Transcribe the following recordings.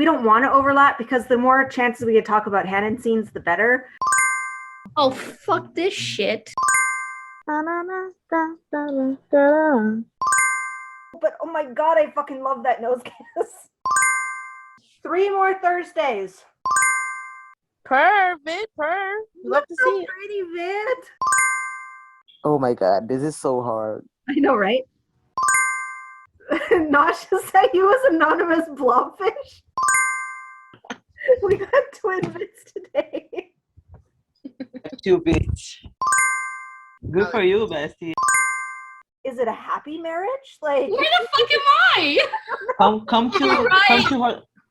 we don't want to overlap because the more chances we can talk about Handon scenes, the better. Oh, fuck this shit. But oh my god, I fucking love that nose kiss. 3 more Thursdays. Perfect. Love to see it. Pretty, Vid. Oh my god, this is so hard. I know, right? Nasha said he was anonymous blobfish. We got twin bits today. 2 bits. Good for you, bestie. Is it a happy marriage? Like, Where the fuck am I?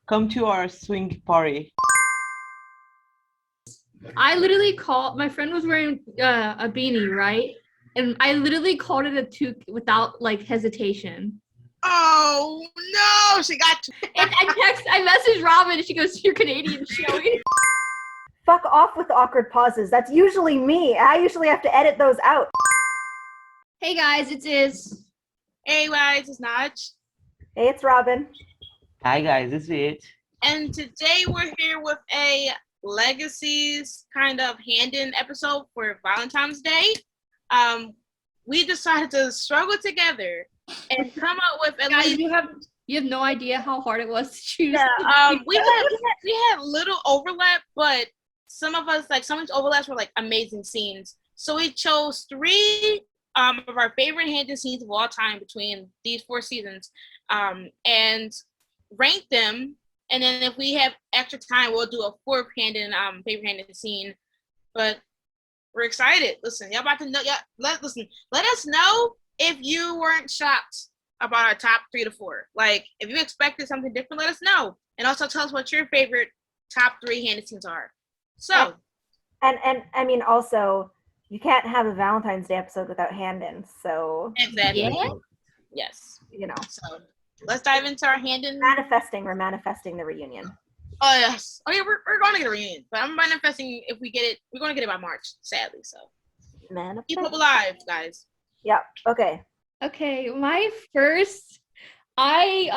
Come to our swing party. I literally called, my friend was wearing a beanie, right? And I literally called it a toque without like hesitation. Oh no, she got to. And I messaged Robyn and she goes, "You're Canadian, Joey." fuck off with awkward pauses. That's usually me. I usually have to edit those out. Hey guys, it's Iz. Hey guys, it's Naj. Hey, it's Robyn. Hi guys, it's it. And today we're here with a Legacies kind of Handon episode for Valentine's Day. We decided to struggle together and come up with at Guys, least. you have no idea how hard it was to choose. Yeah, we had little overlap, but some of these overlaps were like amazing scenes. So we chose 3 of our favorite Handon scenes of all time between these 4 seasons, and rank them. And then if we have extra time, we'll do a 4th Handon favorite Handon scene. But we're excited. Listen, y'all about to know. Let us know if you weren't shocked about our top 3 to 4. Like, if you expected something different, let us know. And also tell us what your favorite top 3 Handon scenes are. So. And I mean, also, you can't have a Valentine's Day episode without Handon. So. Exactly. Yeah? Yes. You know. So let's dive into our Handon. We're manifesting the reunion. Oh yes. Oh yeah, we're going to get a reunion, but I'm manifesting if we get it. We're going to get it by March, sadly. So keep hope alive, guys. Yep. Okay. Okay, my first, I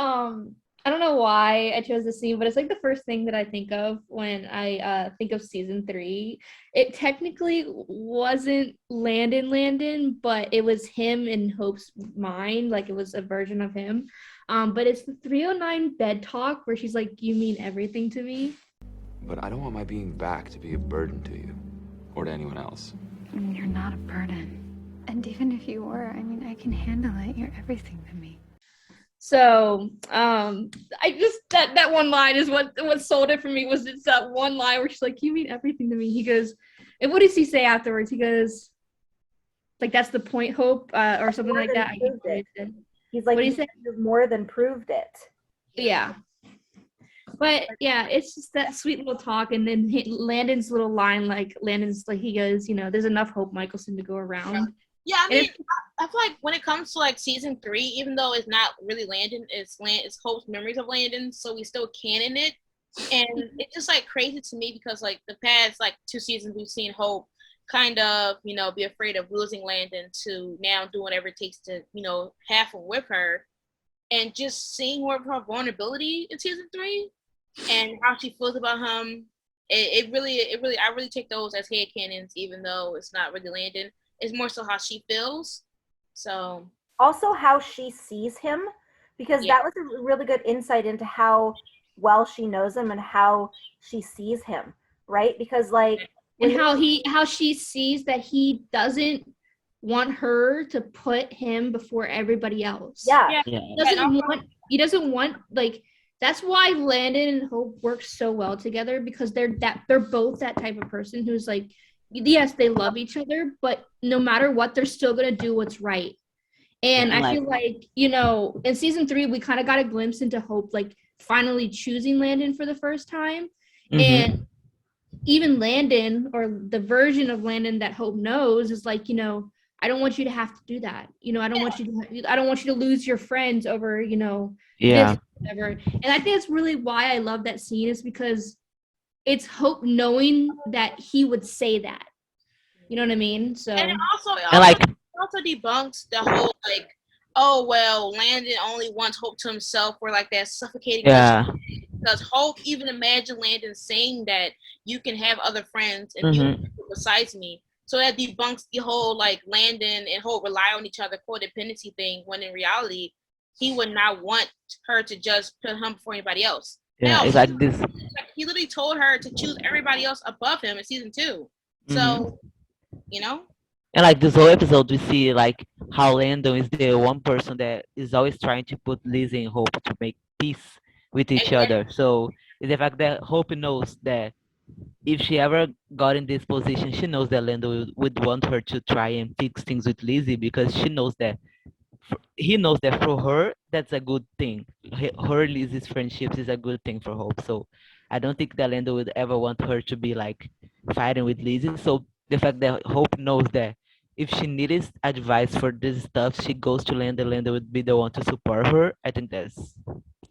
don't know why I chose this scene, but it's like the first thing that I think of when I think of season 3. It technically wasn't Landon, but it was him in Hope's mind, like it was a version of him. But it's the 309 bed talk where she's like, "You mean everything to me." But I don't want my being back to be a burden to you or to anyone else. You're not a burden. And even if you were, I mean, I can handle it. You're everything to me. So, I just, that one line is what sold it for me. Was it's that one line where she's like, "You mean everything to me." He goes, and what does he say afterwards? He goes, like, "That's the point, Hope," or something like that. He's like, what do you say? "You've more than proved it." Yeah. But yeah, it's just that sweet little talk, and then Landon's little line, like Landon's like, he goes, "There's enough Hope Michelson to go around." Yeah, I mean, I feel like when it comes to like season 3, even though it's not really Landon, it's Hope's memories of Landon, so we still canon it, and it's just like crazy to me because like the past like 2 seasons we've seen Hope kind of be afraid of losing Landon to now do whatever it takes to have him with her, and just seeing more of her vulnerability in season 3 and how she feels about him. It really I really take those as head canons, even though it's not really Landon. It's more so how she feels. So also how she sees him, because that was a really good insight into how well she knows him and how she sees him, right? Because like, and how she sees that he doesn't want her to put him before everybody else. He doesn't want like, that's why Landon and Hope work so well together, because they're both that type of person who's like, yes, they love each other, but no matter what, they're still gonna do what's right. And I feel like, in season 3, we kind of got a glimpse into Hope, like finally choosing Landon for the first time. Mm-hmm. And even Landon, or the version of Landon that Hope knows, is like, I don't want you to have to do that. I don't want you to lose your friends over, this, whatever. And I think that's really why I love that scene, is because it's Hope knowing that he would say that. You know what I mean? So, and it also debunks the whole like, oh well, Landon only wants Hope to himself, or like that suffocating. Yeah. because Hope even imagined Landon saying that you can have other friends and you besides me. So that debunks the whole like Landon and Hope rely on each other codependency thing, when in reality he would not want her to just put him before anybody else. Yeah, Hell, it's like this. he literally told her to choose everybody else above him in season 2. So, you know? And like this whole episode, we see like how Landon is the one person that is always trying to put Lizzie and Hope to make peace with each other. So it's the fact that Hope knows that if she ever got in this position, she knows that Landon would want her to try and fix things with Lizzie, because she knows that he knows that for her that's a good thing. Her Lizzie's friendships is a good thing for Hope. So I don't think that Landon would ever want her to be like fighting with Lizzie. So the fact that Hope knows that if she needed advice for this stuff, she goes to Landon. Landon would be the one to support her. I think that's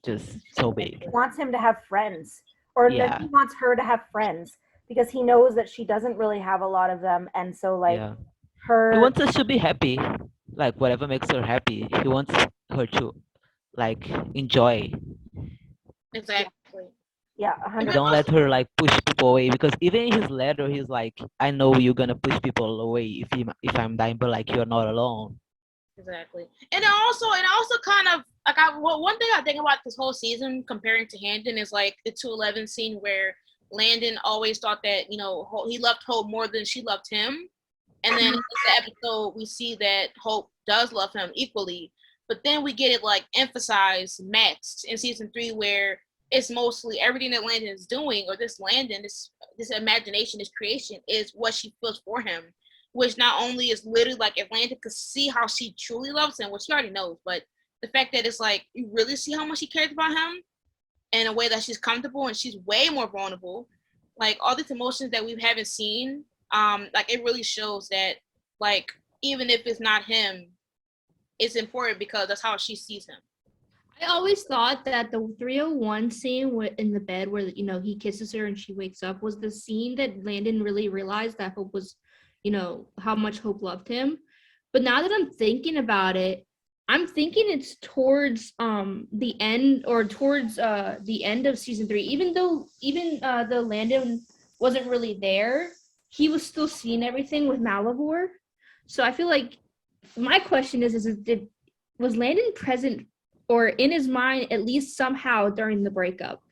just so big. He wants him to have friends, or he wants her to have friends, because he knows that she doesn't really have a lot of them, and so like he wants us to be happy, like whatever makes her happy. He wants her to like enjoy. Exactly. Yeah, 100%. Don't let her like push people away, because even in his letter he's like, I know you're gonna push people away if I'm dying, but like you're not alone. Exactly. And also kind of like one thing I think about this whole season comparing to Handon is like the 211 scene where Landon always thought that, you know, he loved Hope more than she loved him. And then in the episode we see that Hope does love him equally. But then we get it like emphasized max in season 3, where it's mostly everything that Landon is doing, or this Landon, this imagination, this creation, is what she feels for him. Which not only is literally like if Landon could see how she truly loves him, which she already knows, but the fact that it's like you really see how much she cares about him in a way that she's comfortable and she's way more vulnerable. Like all these emotions that we haven't seen, like it really shows that like even if it's not him, it's important because that's how she sees him. I always thought that the 301 scene in the bed where, you know, he kisses her and she wakes up was the scene that Landon really realized that Hope was, you know, how much Hope loved him. But now that I'm thinking about it, I'm thinking it's towards the end, or towards the end of season 3. Even though Landon wasn't really there, he was still seeing everything with Malivore. So I feel like my question is was Landon present or in his mind at least somehow during the breakup?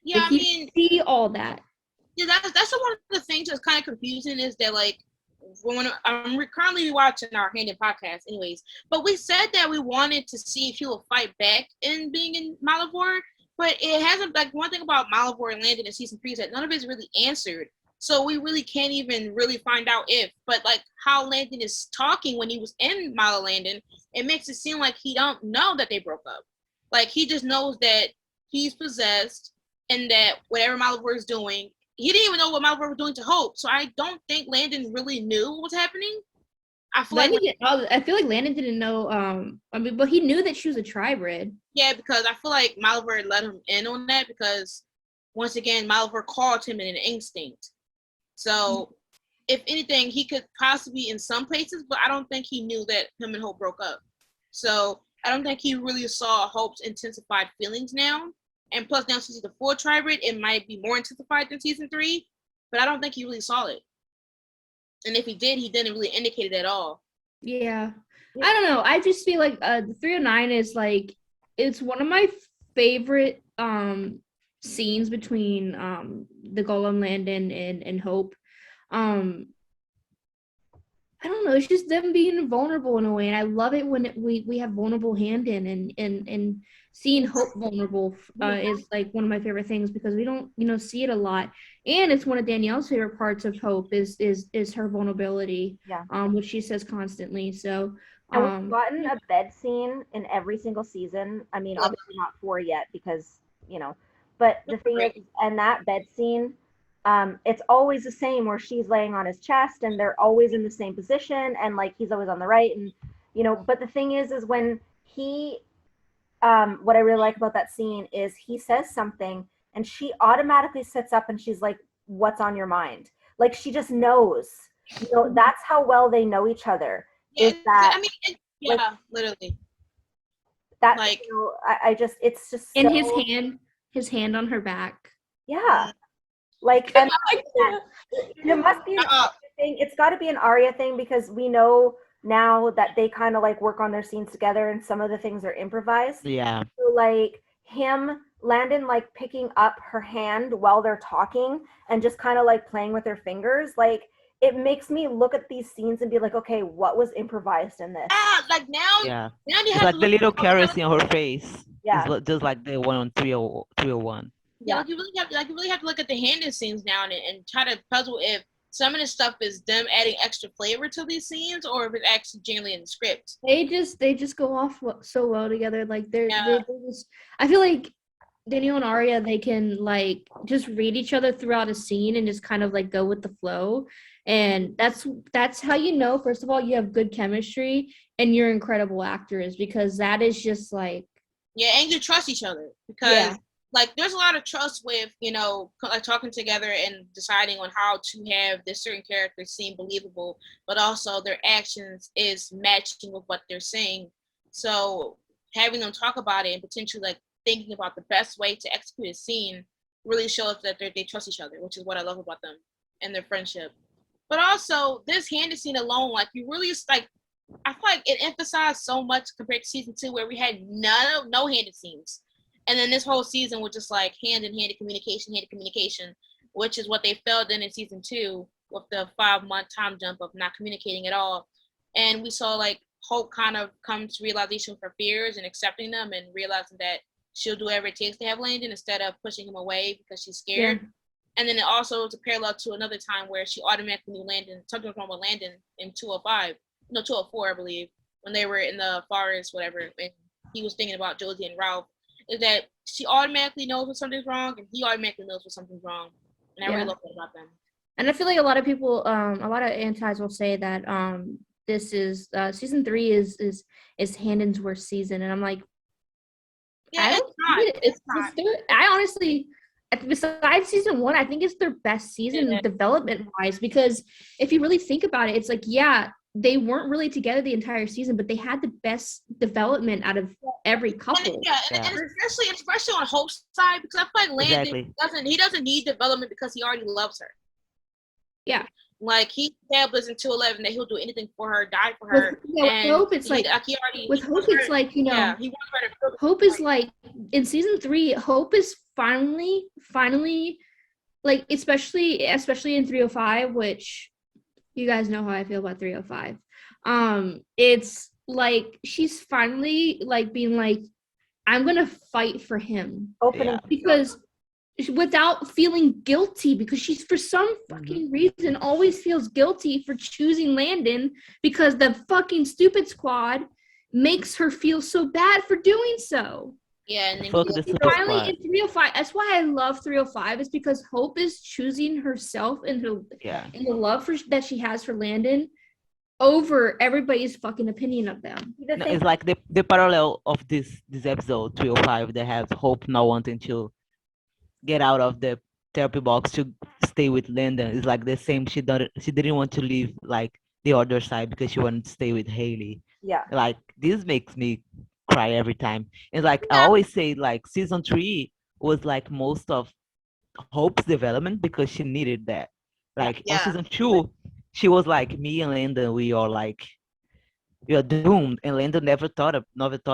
Yeah, I mean, see all that. Yeah, that's one of the things that's kind of confusing is that like when I'm currently watching our Handon podcast, anyways. But we said that we wanted to see if he will fight back in being in Malivore, but it hasn't. Like one thing about Malivore and Landon in season 3 is that none of it is really answered. So we really can't even really find out if. But like how Landon is talking when he was in Landon, it makes it seem like he don't know that they broke up. Like he just knows that he's possessed and that whatever Malivore is doing, he didn't even know what Malivore was doing to Hope. So I don't think Landon really knew what was happening. I feel like Landon didn't know. I mean, but he knew that she was a tribrid. Yeah, because I feel like Malivore let him in on that because once again, Malivore called him in an instinct. So if anything, he could possibly in some places, but I don't think he knew that him and Hope broke up. So I don't think he really saw Hope's intensified feelings now. And plus now since he's a full tribrid, it might be more intensified than season 3, but I don't think he really saw it. And if he did, he didn't really indicate it at all. Yeah. I don't know. I just feel like the 309 is like, it's one of my favorite scenes between the Golem, Landon, and Hope. I don't know, it's just them being vulnerable in a way, and I love it when we have vulnerable Handon, and seeing Hope vulnerable is like one of my favorite things because we don't, you know, see it a lot, and it's one of Danielle's favorite parts of Hope is her vulnerability, which she says constantly. So and we've gotten a bed scene in every single season. I mean, obviously not 4 yet because, you know, but the thing is, and that bed scene, it's always the same where she's laying on his chest and they're always in the same position and like he's always on the right, and you know, but the thing is when he what I really like about that scene is he says something and she automatically sits up and she's like, what's on your mind? Like she just knows, you know, that's how well they know each other. Yeah, is that I mean, yeah, like, literally. That like, you know, I just, it's just in his hand. his hand on her back. Yeah. Like, and it must be an Arya thing. It's got to be an Arya thing because we know now that they kind of like work on their scenes together and some of the things are improvised. Yeah. So like Landon like picking up her hand while they're talking and just kind of like playing with her fingers, like it makes me look at these scenes and be like, okay, what was improvised in this? Like now, Yeah. now you It's have like to the look little at caressing on her face. Yeah. It's just like the one on 301. Yeah, like you really have to look at the Handon scenes now and try to puzzle if some of the stuff is them adding extra flavor to these scenes or if it's actually genuinely in the script. They just go off so well together. Like they're just, I feel like Daniel and Arya, they can like just read each other throughout a scene and just kind of like go with the flow. And that's how you know, first of all, you have good chemistry and you're incredible actors, because that is just like, and you trust each other because like there's a lot of trust with, you know, like talking together and deciding on how to have this certain character seem believable, but also their actions is matching with what they're saying. So having them talk about it and potentially like thinking about the best way to execute a scene really shows that they trust each other, which is what I love about them and their friendship. But also this Handon scene alone, like you really like, I feel like it emphasized so much compared to season 2 where we had no Handon scenes. And then this whole season was just like handed communication, which is what they failed in season 2 with the 5-month time jump of not communicating at all. And we saw like Hope kind of come to realization of her fears and accepting them and realizing that she'll do whatever it takes to have Landon instead of pushing him away because she's scared. Yeah. And then it also was a parallel to another time where she automatically knew Landon, something was wrong with Landon in 204, I believe, when they were in the forest, whatever, and he was thinking about Josie and Ralph. Is that she automatically knows when something's wrong and he automatically knows when something's wrong. And I really love that about them. And I feel like a lot of people, a lot of antis will say that this is season 3 is Handon's worst season. And I'm like, it's not. I honestly, besides season 1, I think it's their best season development wise, because if you really think about it, it's like, they weren't really together the entire season, but they had the best development out of every couple. And especially on Hope's side, because I feel like Landon doesn't need development because he already loves her. Yeah. Like he established in 211 that he'll do anything for her, die for her. With Hope, it's like it's like, you know, Hope is like in season 3, Hope is finally like, especially in 305, which you guys know how I feel about 305. It's like she's finally like being like, I'm gonna fight for him, because without feeling guilty, because she's for some fucking reason always feels guilty for choosing Landon because the fucking stupid squad makes her feel so bad for doing so. Yeah, and then finally in 305, that's why I love 305, is because Hope is choosing herself and the love that she has for Landon over everybody's fucking opinion of them. No, it's like the parallel of this episode 305 that has Hope not wanting to get out of the therapy box to stay with Landon. It's like the same. She didn't want to leave like the other side because she wanted to stay with Haley. Yeah. Like this makes me cry every time. It's like I always say, like season 3 was like most of Hope's development because she needed that. Like on season 2, she was like, me and Landon, we are doomed, and Landon never thought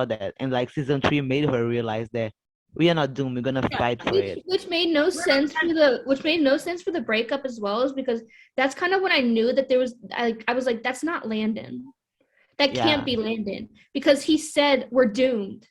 that. And like season 3 made her realize that we are not doomed. We're gonna fight for it. Which made no sense for the breakup as well, is because that's kind of when I knew that there was I was like, that's not Landon. That can't be Landon, because he said we're doomed.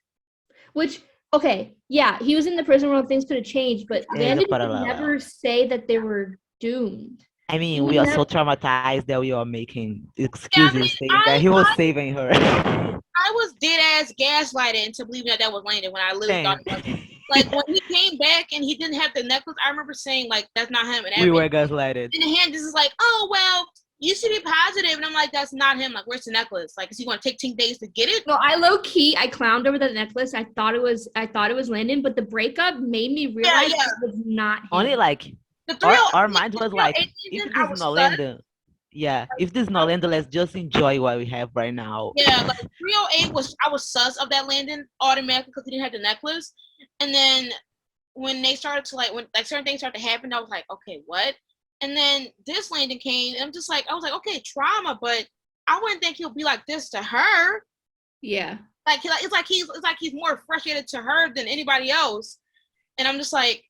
Which, he was in the prison world, things could have changed, but Landon would never say that they were doomed. I mean, we are so traumatized that we are making excuses saying that he was saving her. I was dead ass gaslighted into believing that was Landon when I literally thought it was. Like when he came back and he didn't have the necklace, I remember saying like, that's not him. And we were gaslighted. And the hand is like, oh well, you should be positive. And I'm like, that's not him. Like, where's the necklace? Like, is he going to take 10 days to get it? No, I clowned over the necklace. I thought it was Landon, but the breakup made me realize it was not him. Only like our mind was like, if this is not Landon, if this is not Landon, let's just enjoy what we have right now. Yeah, like 308 I was sus of that Landon automatically because he didn't have the necklace. And then when they started to when certain things started to happen, I was like, okay, what? And then this Landon came, and I'm just like, I was like, okay, trauma, but I wouldn't think he'll be like this to her. Yeah. It's like he's more frustrated to her than anybody else. And I'm just like,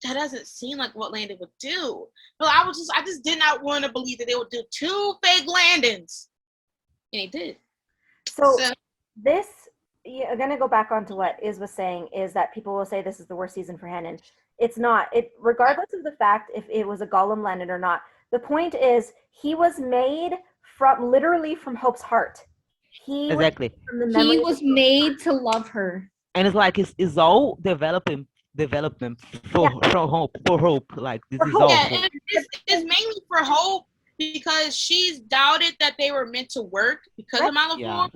that doesn't seem like what Landon would do. But I just did not want to believe that they would do 2 fake Landons. And he did. So this, I'm going to go back onto what Iz was saying, is that people will say this is the worst season for Handon. It's not. Regardless of the fact if it was a Gollum Landon or not, the point is he was made literally from Hope's heart. He was made to love her. And it's like it's all development for Hope. Like this is all. Yeah, it's mainly for Hope because she's doubted that they were meant to work because of Malivore. Yeah.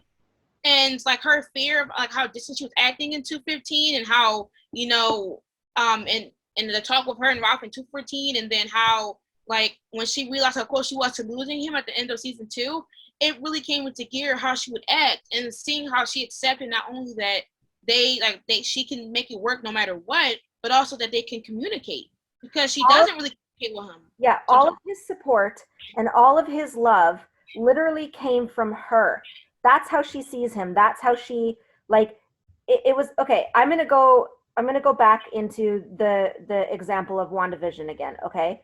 And it's like her fear of like how distant she was acting in 215 and how, and the talk with her and Ralph in 214, and then how like when she realized how close she was to losing him at the end of season 2, it really came into gear how she would act, and seeing how she accepted not only that she can make it work no matter what, but also that they can communicate because she doesn't really communicate with him. Yeah, all of his support and all of his love literally came from her. That's how she sees him. That's how she it was okay. I'm gonna go back into the example of WandaVision again. Okay,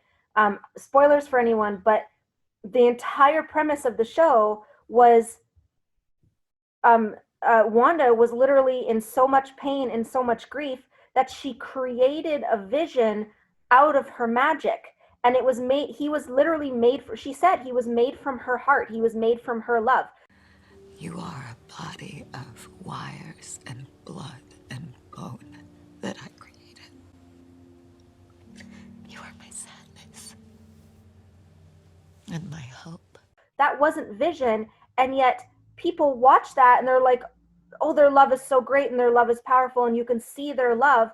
spoilers for anyone, but the entire premise of the show was Wanda was literally in so much pain and so much grief that she created a vision out of her magic. And he was literally made she said he was made from her heart. He was made from her love. You are a body of wires and blood and bone that I created. You are my sadness and my hope. That wasn't vision, and yet people watch that and they're like, oh, their love is so great and their love is powerful and you can see their love.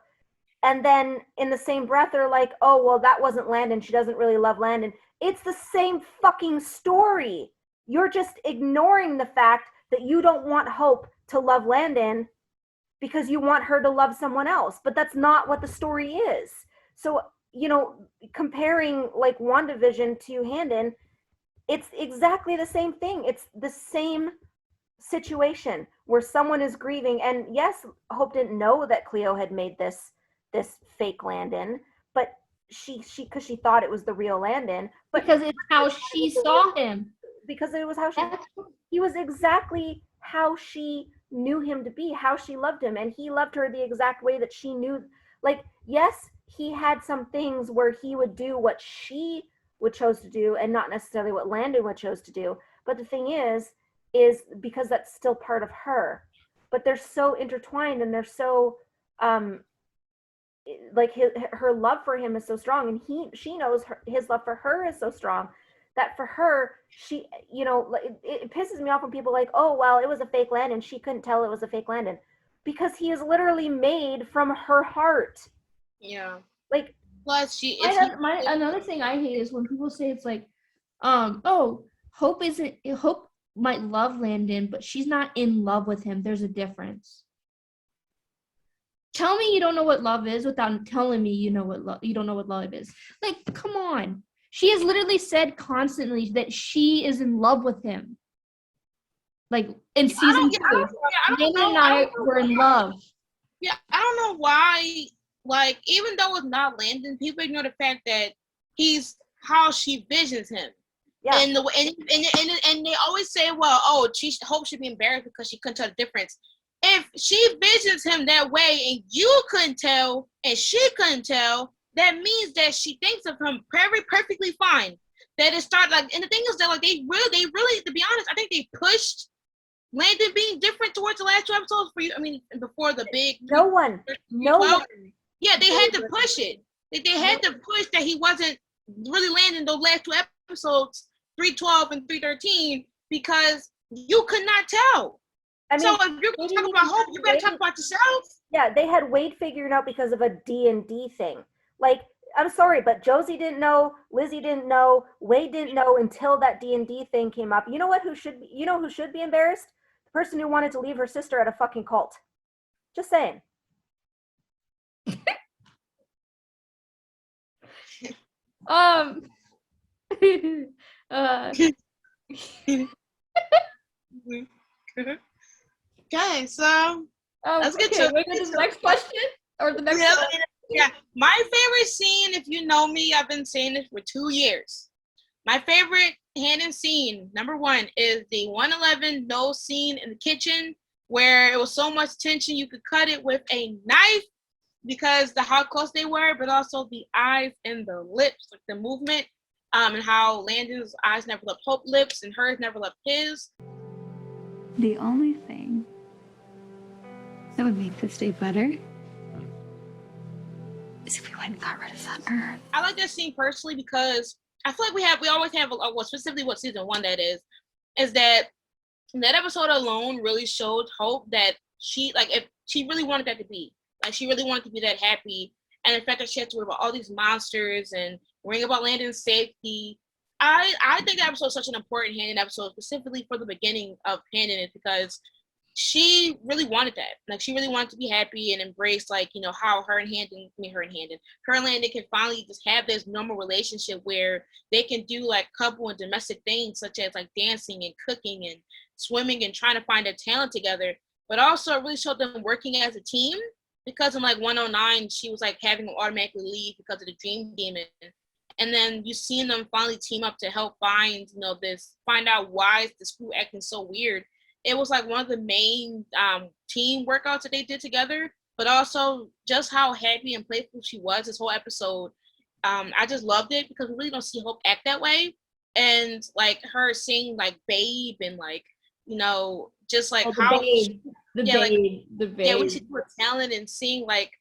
And then in the same breath, they're like, oh, well, that wasn't Landon. She doesn't really love Landon. It's the same fucking story. You're just ignoring the fact that you don't want Hope to love Landon because you want her to love someone else. But that's not what the story is. So, comparing like WandaVision to Handon, it's exactly the same thing. It's the same situation where someone is grieving. And yes, Hope didn't know that Cleo had made this fake Landon, but because she thought it was the real Landon. But because it's how she saw him. Because it was how he was exactly how she knew him to be, how she loved him, and he loved her the exact way that she knew. Like, yes, he had some things where he would do what she would chose to do and not necessarily what Landon would chose to do. But the thing is because that's still part of her. But they're so intertwined and they're so her love for him is so strong, and she knows his love for her is so strong that for her, she, it pisses me off when people are like, oh, well, it was a fake Landon. She couldn't tell it was a fake Landon because he is literally made from her heart. Yeah. Like, plus another thing I hate is when people say it's like, oh, Hope might love Landon, but she's not in love with him. There's a difference. Tell me you don't know what love is without telling me you don't know what love is. Like, come on. She has literally said constantly that she is in love with him. Like in season 2, Landon and I were in love. Yeah, I don't know why. Like, even though it's not Landon, people ignore the fact that he's how she visions him. Yeah. And they always say, well, oh, Hope should be embarrassed because she couldn't tell the difference. If she visions him that way and you couldn't tell and she couldn't tell, that means that she thinks of him perfectly fine. That it started and the thing is that they really, to be honest, I think they pushed Landon being different towards the last 2 episodes before the big. No one. Yeah, they had to push it. They had to push that he wasn't really Landon those last 2 episodes, 312 and 313, because you could not tell. So if you're going to talk about Hope, you better talk about yourself. Yeah, they had Wade figured out because of a D&D thing. Like, I'm sorry, but Josie didn't know, Lizzie didn't know, Wade didn't know until that D&D thing came up. You know who should be embarrassed? The person who wanted to leave her sister at a fucking cult. Just saying. Um. uh. Okay, so let's get to the next question or the next. Yeah, my favorite scene. If you know me, I've been saying this for 2 years. My favorite Handon scene, number 1, is the 111 nose scene in the kitchen, where it was so much tension you could cut it with a knife because the how close they were, but also the eyes and the lips, like the movement, and how Landon's eyes never left Hope's lips and hers never left his. The only thing that would make this day better is if we went and got rid of that urn. I like that scene personally because I feel like we always have, well, specifically what season 1 that is that episode alone really showed Hope that if she really wanted that to be, like she really wanted to be that happy, and the fact that she had to worry about all these monsters and worrying about Landon's safety. I think that episode is such an important Handon episode, specifically for the beginning of Handon, is because she really wanted that. Like she really wanted to be happy and embrace, like, you know, how her and Landon can finally just have this normal relationship where they can do like couple and domestic things such as like dancing and cooking and swimming and trying to find their talent together. But also it really showed them working as a team, because in like 109 she was like having them automatically leave because of the dream demon. And then you seen them finally team up to help find out why is the school acting so weird. It was like one of the main team workouts that they did together, but also just how happy and playful she was this whole episode. I just loved it because we really don't see Hope act that way. And like her singing like Babe and like, you know, just like the babe. Yeah, when she put talent and seeing like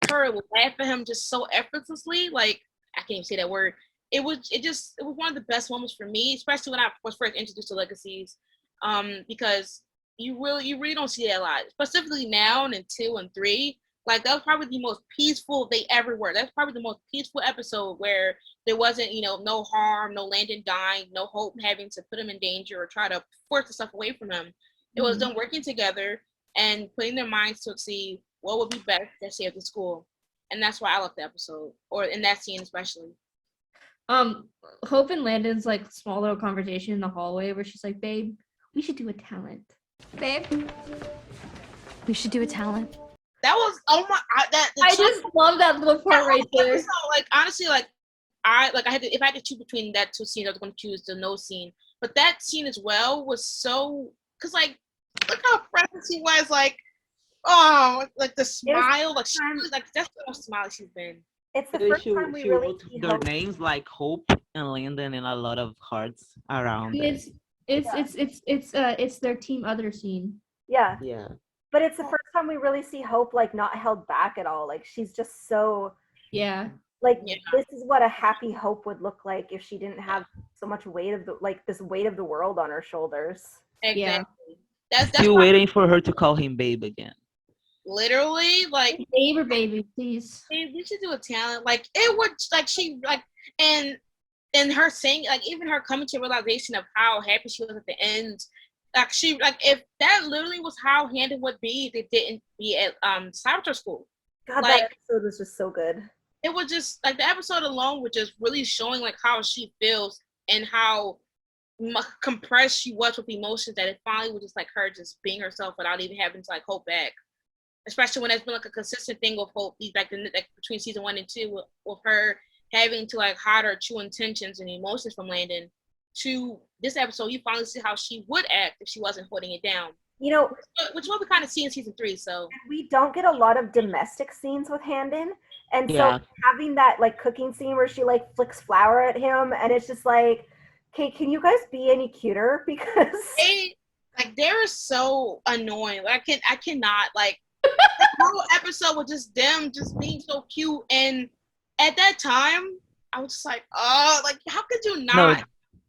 her laugh at him just so effortlessly, like I can't even say that word. It was one of the best moments for me, especially when I was first introduced to Legacies. Because you really don't see that a lot, specifically now and in 2 and 3. Like that was probably the most peaceful they ever were. That's probably the most peaceful episode where there wasn't, you know, no harm, no Landon dying, no Hope having to put him in danger or try to force the stuff away from him. It was them working together and putting their minds to see what would be best to save the school. And that's why I love the episode, or in that scene especially. Hope and Landon's like small little conversation in the hallway where she's like, "Babe, we should do a talent." Babe, we should do a talent. That was I just love that little part right there. So, like honestly, like I had to, if I had to choose between that 2 scenes, I was going to choose the nose scene. But that scene as well was so, because like look how present she was, like like the smile, like she was like that's the most smiley she's been. It's the first time we really wrote see their Hope. names like Hope and Landon and a lot of hearts around it. It's their team other scene. Yeah. Yeah. But it's the first time we really see Hope like not held back at all. Like she's just so this is what a happy Hope would look like if she didn't have so much weight of this weight of the world on her shoulders. Exactly. Yeah. That's still waiting for her to call him babe again. Literally, like babe or baby, please. We should do a talent. Like it would, like she like and her saying, like even her coming to a realization of how happy she was at the end. Like she, like if that literally was how Handon would be if they didn't be at Cybertor School. God, like, that episode was just so good. It was just like the episode alone was just really showing like how she feels and how compressed she was with emotions, that it finally was just like her just being herself without even having to like hold back. Especially when it's been like a consistent thing with Hope, like between season 1 and 2, with her having to like hide her true intentions and emotions from Landon. To this episode, you finally see how she would act if she wasn't holding it down. You know, which what we kind of see in season 3. So we don't get a lot of domestic scenes with Handon, and so having that like cooking scene where she like flicks flour at him, and it's just like, okay, can you guys be any cuter? Because they're so annoying. Like I cannot like. The whole episode was just them just being so cute, and at that time I was just like, oh, like how could you not? No,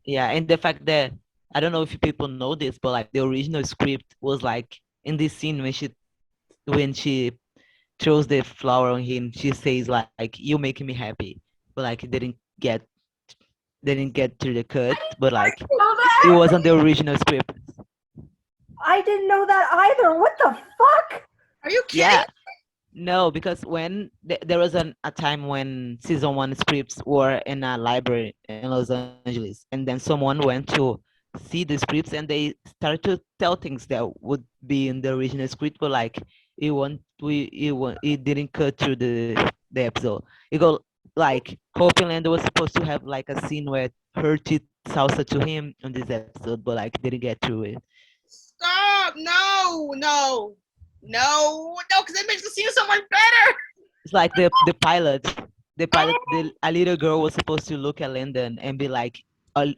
yeah, and the fact that I don't know if people know this, but like the original script was like in this scene when she throws the flower on him, she says like you making me happy, but like it didn't get to the cut, but like it was on the original script. I didn't know that either. What the fuck? Are you kidding? No, because when there was a time when season one scripts were in a library in Los Angeles, and then someone went to see the scripts and they started to tell things that would be in the original script, but like it didn't cut through the episode. It go like Hope and Lando was supposed to have like a scene where her cheat salsa to him on this episode, but like didn't get through it. Stop! No, because it makes the scene so much better. It's like the pilot. A little girl was supposed to look at Lyndon and be like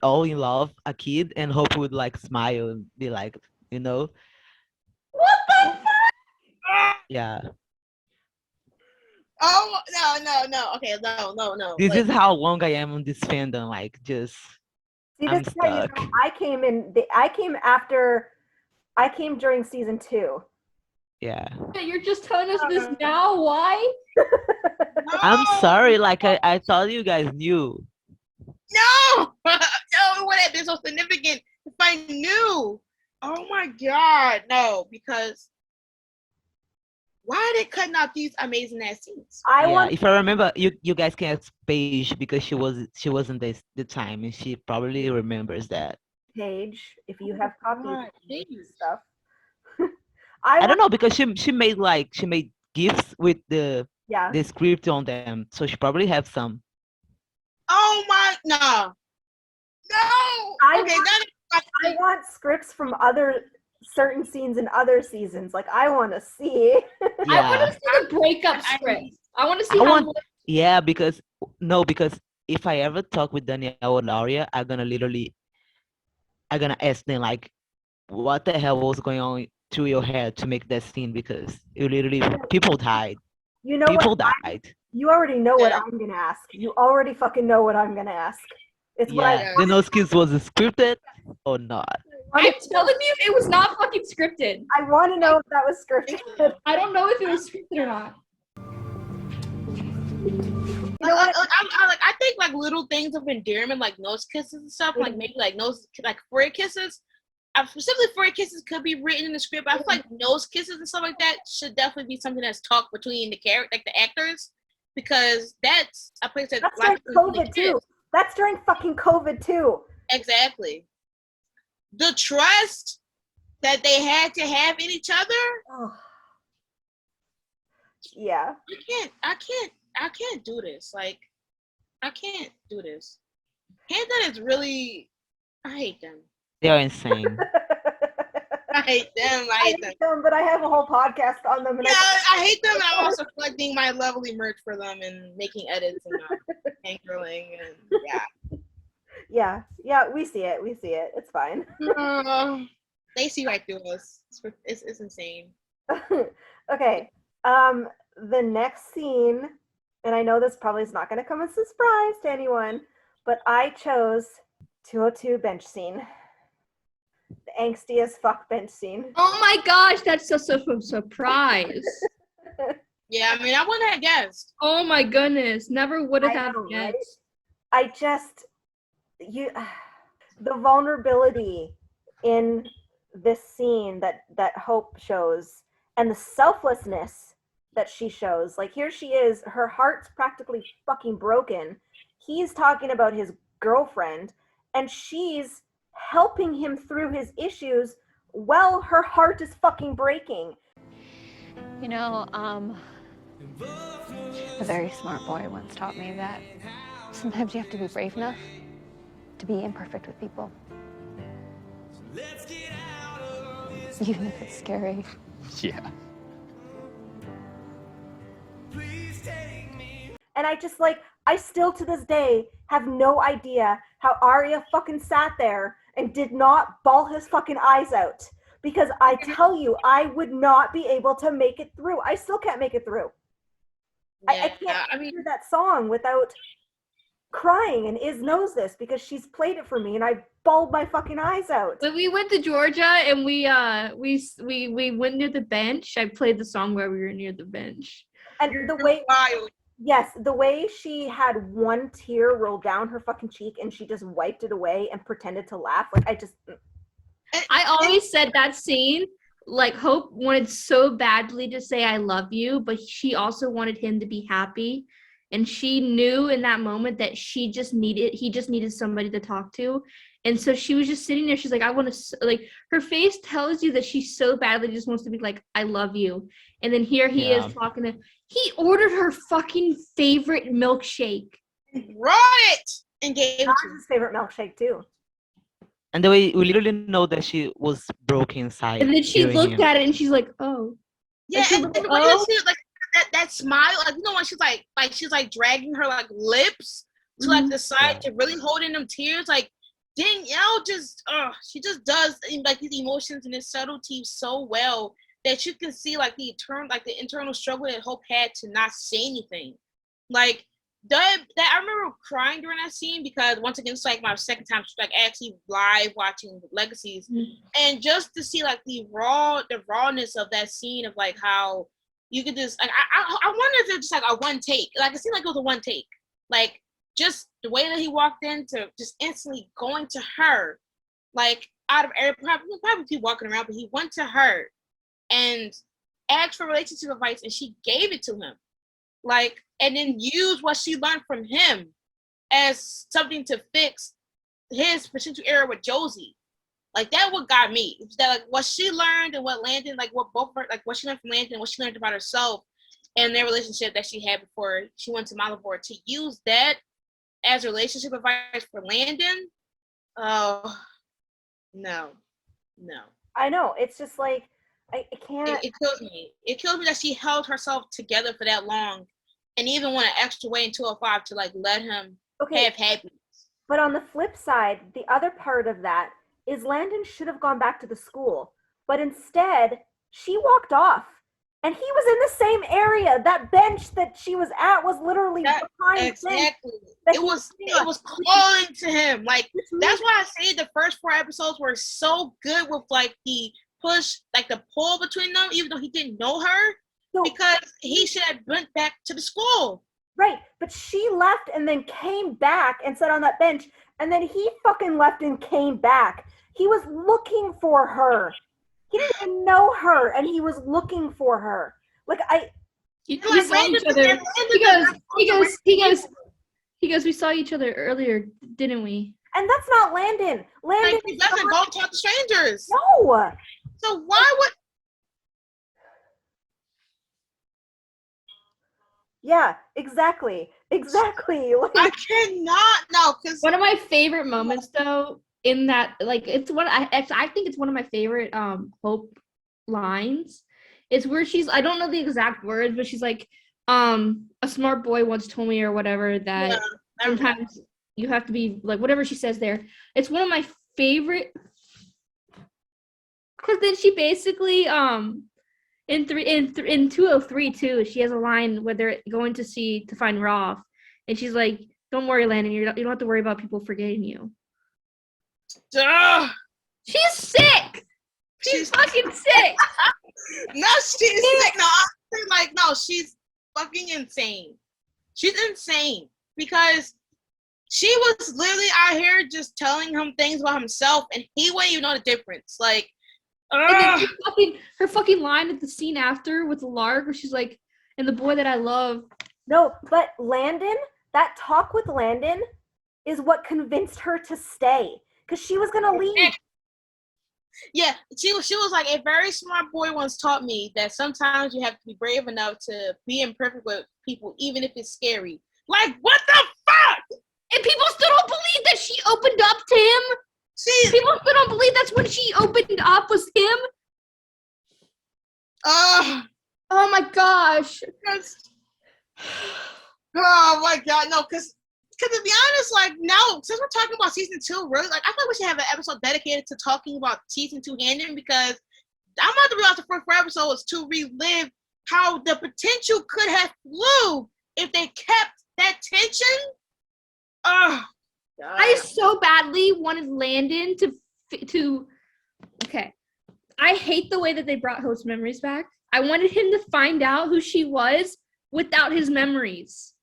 all in love, a kid, and Hope would like smile and be like, you know, What the fuck? yeah. Oh no. Okay, no. This is how long I am on this fandom. Like, just See, I'm this is how you stuck. know I came during season 2. Yeah. You're just telling us this now? Why? I'm sorry. Like, I thought you guys knew. No, it wouldn't have been so significant if I knew. Oh my god, no, because why are they cutting out these amazing ass scenes? If I remember, you guys can ask Paige because she wasn't the time and she probably remembers that. Paige, if you have copies of Jeez. stuff. I don't know because she made gifts with the Yeah. script on them, so she probably have some. Oh my no. I want scripts from other certain scenes in other seasons. Like I want to see. I want to see the breakup script. I want to see Yeah, because if I ever talk with Danielle or Laria, I'm gonna ask them like, what the hell was going on through your head to make that scene, because you literally people died. You know people what? died. You already know what I'm gonna ask. You already fucking know what I'm gonna ask. It's Yeah, the No Skills was scripted or not. I'm telling you, it was not fucking scripted. I want to know if that was scripted. I don't know if it was scripted or not. You know what? I think like little things of endearment, like nose kisses and stuff, like maybe like forehead kisses. Specifically, forehead kisses could be written in the script. I feel like nose kisses and stuff like that should definitely be something that's talked between the character, like the actors, because that's a place that That's during COVID too. That's during fucking COVID too. Exactly. The trust that they had to have in each other. Oh. Yeah. I can't do this. Like, I can't do this. Handon is really. I hate them. They're insane. I hate them. But I have a whole podcast on them. And I hate them, and I'm also collecting my lovely merch for them and making edits and anchoring and Yeah, we see it. It's fine. They see right through us. It's insane. Okay. The next scene, and I know this probably is not going to come as a surprise to anyone, but I chose 202 bench scene. The angsty as fuck bench scene. Oh my gosh, that's such a surprise. Yeah, I mean, I wouldn't have guessed. Oh my goodness, never would have guessed. Right? The vulnerability in this scene that Hope shows, and the selflessness that she shows. Like, here she is, her heart's practically fucking broken. He's talking about his girlfriend, and she's helping him through his issues while her heart is fucking breaking. You know, a very smart boy once taught me that sometimes you have to be brave enough to be imperfect with people. Even if it's scary. Yeah. And I still to this day have no idea how Arya fucking sat there and did not bawl his fucking eyes out. Because I tell you, I would not be able to make it through. I still can't make it through. I can't hear that song without crying, and Iz knows this because she's played it for me, and I bawled my fucking eyes out. When we went to Georgia and we went near the bench, I played the song where we were near the bench. And the way she had one tear roll down her fucking cheek and she just wiped it away and pretended to laugh. Like, I always said that scene like Hope wanted so badly to say I love you, but she also wanted him to be happy. And she knew in that moment that he just needed somebody to talk to. And so she was just sitting there. She's like, I want to, like, her face tells you that she so badly just wants to be like, I love you. And then here he is talking to, he ordered her fucking favorite milkshake. Brought it and gave it to his favorite milkshake too. And the way we literally know that she was broken inside. And then she looked at it and she's like, oh. Yeah, and when you see like that smile, like you know when she's like dragging her like lips to like the side to really hold in them tears, like Danielle just she just does like these emotions and this subtlety so well that you can see like the internal struggle that Hope had to not say anything. Like that I remember crying during that scene because once again it's like my second time like actually live watching Legacies, and just to see like the rawness of that scene of like how you could just like I wonder if it's just like a one take. Like it seemed like it was a one take. Like just the way that he walked in to just instantly going to her, like out of probably people walking around, but he went to her and asked for relationship advice and she gave it to him. Like, and then used what she learned from him as something to fix his potential error with Josie. Like that what got me. That like what she learned and what Landon, like what both her, like what she learned from Landon and what she learned about herself and their relationship that she had before she went to Malivore, to use that as relationship advice for Landon. Oh no. I know. It's just like I can't. It kills me. It kills me that she held herself together for that long, and even went an extra way in 205 to like let him have happiness. But on the flip side, the other part of that is Landon should have gone back to the school, but instead she walked off, and he was in the same area. That bench that she was at was literally behind. Exactly. It was calling to him. Like that's why I say the first 4 episodes were so good with like the push, like the pull between them, even though he didn't know her, because he should have went back to the school. Right, but she left and then came back and sat on that bench, and then he fucking left and came back. He was looking for her. He didn't even know her, and he was looking for her. Like we saw each other. He goes, we saw each other earlier, didn't we? And that's not Landon. Landon like, he doesn't go talk to strangers. No. So why would? Yeah, exactly. Like, I cannot because one of my favorite moments though in that, like it's one I think it's one of my favorite Hope lines. It's where she's, I don't know the exact words, but she's like, a smart boy once told me or whatever that sometimes you have to be like whatever she says there. It's one of my favorite because then she basically in 203 too, she has a line where they're going to find Rolf, and she's like, "Don't worry, Landon, you don't have to worry about people forgetting you." She's sick. She's fucking sick. No, she's sick. No, she's fucking insane. She's insane because she was literally out here just telling him things about himself, and he wouldn't even know the difference. Like, and then her fucking line at the scene after with Lark, where she's like, "And the boy that I love." No, but Landon, that talk with Landon is what convinced her to stay, because she was gonna leave. Yeah, she was like, a very smart boy once taught me that sometimes you have to be brave enough to be imperfect with people, even if it's scary. Like, what the fuck? And people still don't believe that she opened up to him. People still don't believe that's when she opened up was him. Oh my gosh. Oh my god, no, because to be honest, like now, since we're talking about season 2, really, like I thought we should have an episode dedicated to talking about season 2 Handon, because I'm about to realize the first 4 episodes to relive how the potential could have flew if they kept that tension. Oh, God. I so badly wanted Landon to. Okay, I hate the way that they brought Hope's memories back. I wanted him to find out who she was without his memories.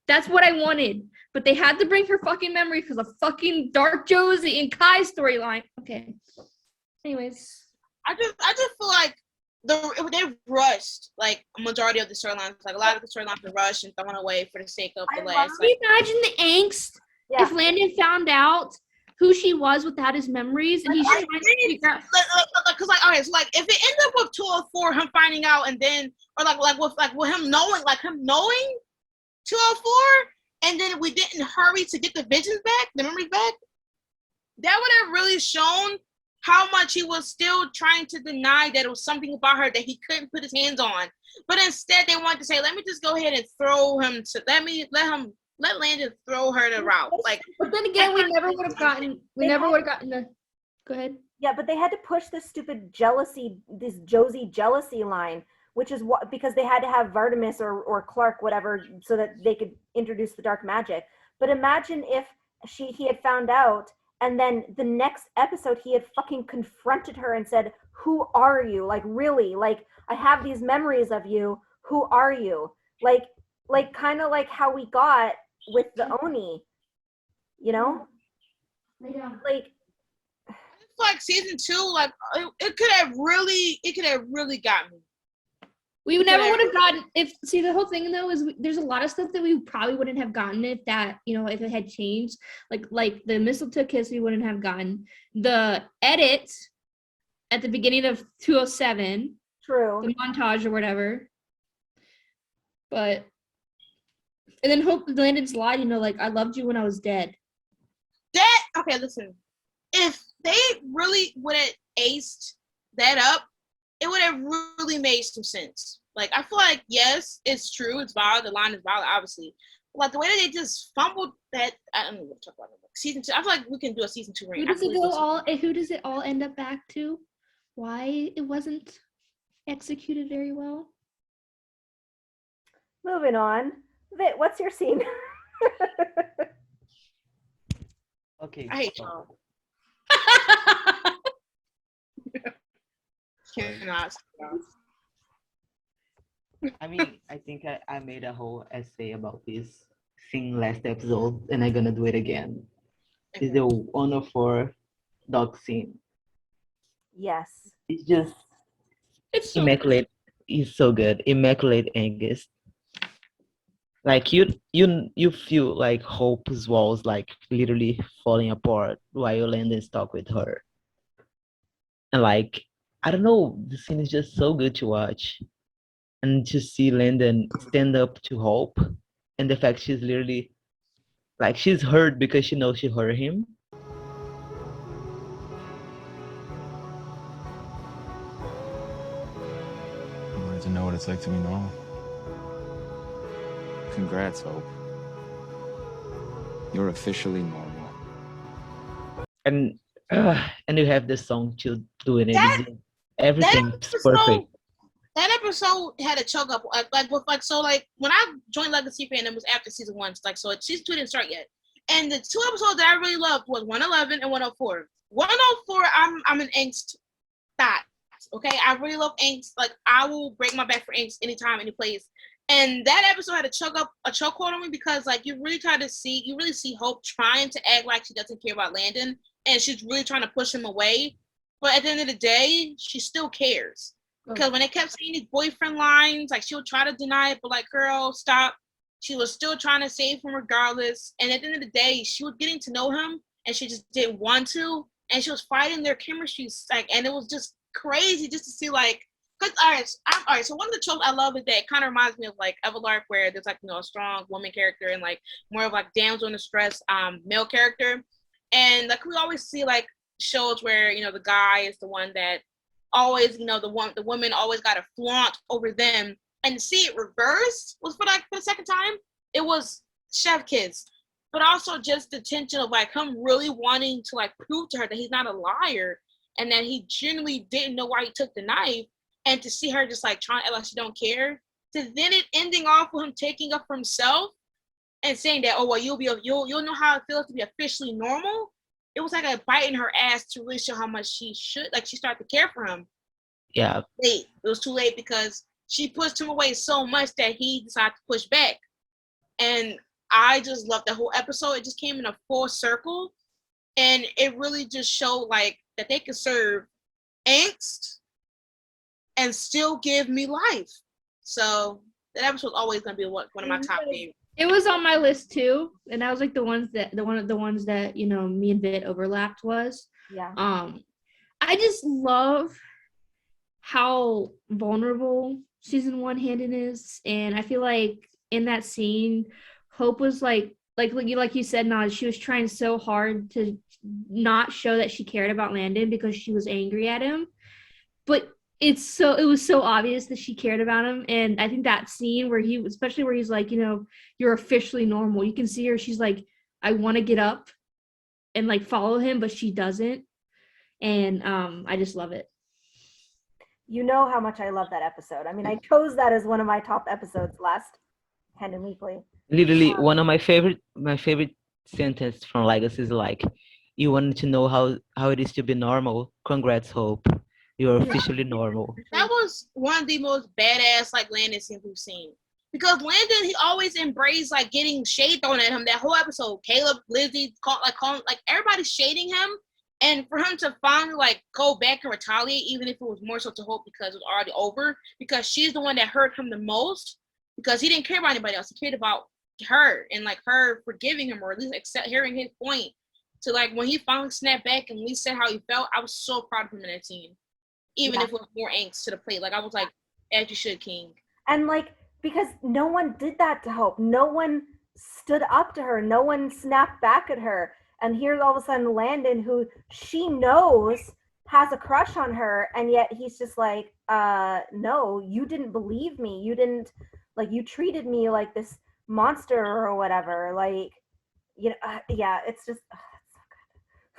That's what I wanted. But they had to bring her fucking memory because of fucking Dark Josie and Kai's storyline. Okay. Anyways. I just feel like they rushed like a majority of the storylines. Like a lot of the storylines were rushed and thrown away for the sake of the last. Can you imagine the angst if Landon found out who she was without his memories, and he's trying to figure out. Because okay, so if it ends up with 204, him finding out, and then or with him knowing 204, and then we didn't hurry to get the visions back, the memories back, that would have really shown how much he was still trying to deny that it was something about her that he couldn't put his hands on. But instead, they wanted to say, "Let me just go ahead and throw him to let Landon throw her to Ralph." But then again, we never would have gotten the. Go ahead. Yeah, but they had to push this stupid jealousy, this Josie jealousy line, which is what because they had to have Vardamus or Clark, whatever, so that they could introduce the dark magic. But imagine if he had found out, and then the next episode he had fucking confronted her and said, "Who are you? Like really? Like I have these memories of you. Who are you?" Like kind of like how we got with the Oni, you know? Yeah. Like season 2, it could have really got me. We never would have gotten the whole thing though is there's a lot of stuff that we probably wouldn't have gotten if it had changed, like the mistletoe kiss we wouldn't have gotten, the edit at the beginning of 207, true, the montage or whatever, but and then Hope Landon's lie, I loved you when I was dead. Okay, listen, if they really would have aced that up, it would have really made some sense. I feel like, yes, it's true. It's valid. The line is valid, obviously. But the way that they just fumbled that, I don't know what to talk about. Season 2, I feel like we can do a season 2 ring. Who does it all end up back to? Why it wasn't executed very well? Moving on. Vit, what's your scene? Okay. I hate y'all. Cannot. I mean, I think I made a whole essay about this thing last episode, and I'm gonna do it again. Okay. It's the 104 dog scene. Yes. It's just immaculate. It's so good. Immaculate angst. You feel like Hope's walls literally falling apart while Landon's talk with her. And I don't know, the scene is just so good to watch. And to see Landon stand up to Hope, and the fact she's literally she's hurt because she knows she hurt him. I wanted to know what it's like to be normal. Congrats, Hope. You're officially normal. And you have the song to do it. Everything's perfect. That episode had a choke up. When I joined Legacy fan, it was after season 1. So season 2 didn't start yet. And the 2 episodes that I really loved was 111 and 104. 104, I'm an angst thought. Okay, I really love angst. I will break my back for angst anytime, any place. And that episode had a chokehold on me because you really see Hope trying to act like she doesn't care about Landon, and she's really trying to push him away. But at the end of the day, she still cares. Because when they kept saying these boyfriend lines, she would try to deny it, but girl, stop. She was still trying to save him regardless. And at the end of the day, she was getting to know him, and she just didn't want to. And she was fighting their chemistry, and it was just crazy just to see all right. So one of the tropes I love is that it kind of reminds me of Everlark, where there's a strong woman character and more of damsel in distress male character, and we always see shows where the guy is the one that always the woman always got to flaunt over them, and to see it reversed was for the second time. It was Chef Kiss, but also just the tension of him really wanting to prove to her that he's not a liar and that he genuinely didn't know why he took the knife. And to see her just trying to act like she don't care, to then it ending off with him taking up for himself and saying that, oh well, you'll know how it feels to be officially normal. It was like a bite in her ass to really show how much she started to care for him. Yeah. It was too late because she pushed him away so much that he decided to push back. And I just loved the whole episode. It just came in a full circle, and it really just showed that they could serve angst, and still give me life. So that episode's always gonna be one of my top favorites. It was on my list too, and that was like the ones that me and Vid overlapped was. Yeah. I just love how vulnerable season 1 Handon is, and I feel like in that scene, Hope was like you said, Naj, she was trying so hard to not show that she cared about Landon because she was angry at him, but it was so obvious that she cared about him. And I think that scene where he's like, you're officially normal, you can see her, she's like, I want to get up and like follow him, but she doesn't. And I just love it. You know how much I love that episode. I mean, I chose that as one of my top episodes last Handon Weekly. Literally, one of my favorite sentence from Legacies is like, you wanted to know how it is to be normal. Congrats, Hope. You are officially normal. That was one of the most badass like Landon scenes we've seen. Because Landon, he always embraced like getting shade thrown at him that whole episode. Caleb, Lizzie, calling everybody's shading him. And for him to finally like go back and retaliate, even if it was more so to Hope because it was already over, because she's the one that hurt him the most, because he didn't care about anybody else. He cared about her and like her forgiving him, or at least hearing his point. To like when he finally snapped back and we said how he felt, I was so proud of him in that scene. Even if it was more angst to the plate. Like I was like, as you should, King. And like, because no one did that to Hope. No one stood up to her. No one snapped back at her. And here's all of a sudden Landon, who she knows has a crush on her, and yet he's just like, no, you didn't believe me. You didn't, like, you treated me like this monster or whatever. Like, yeah, it's just,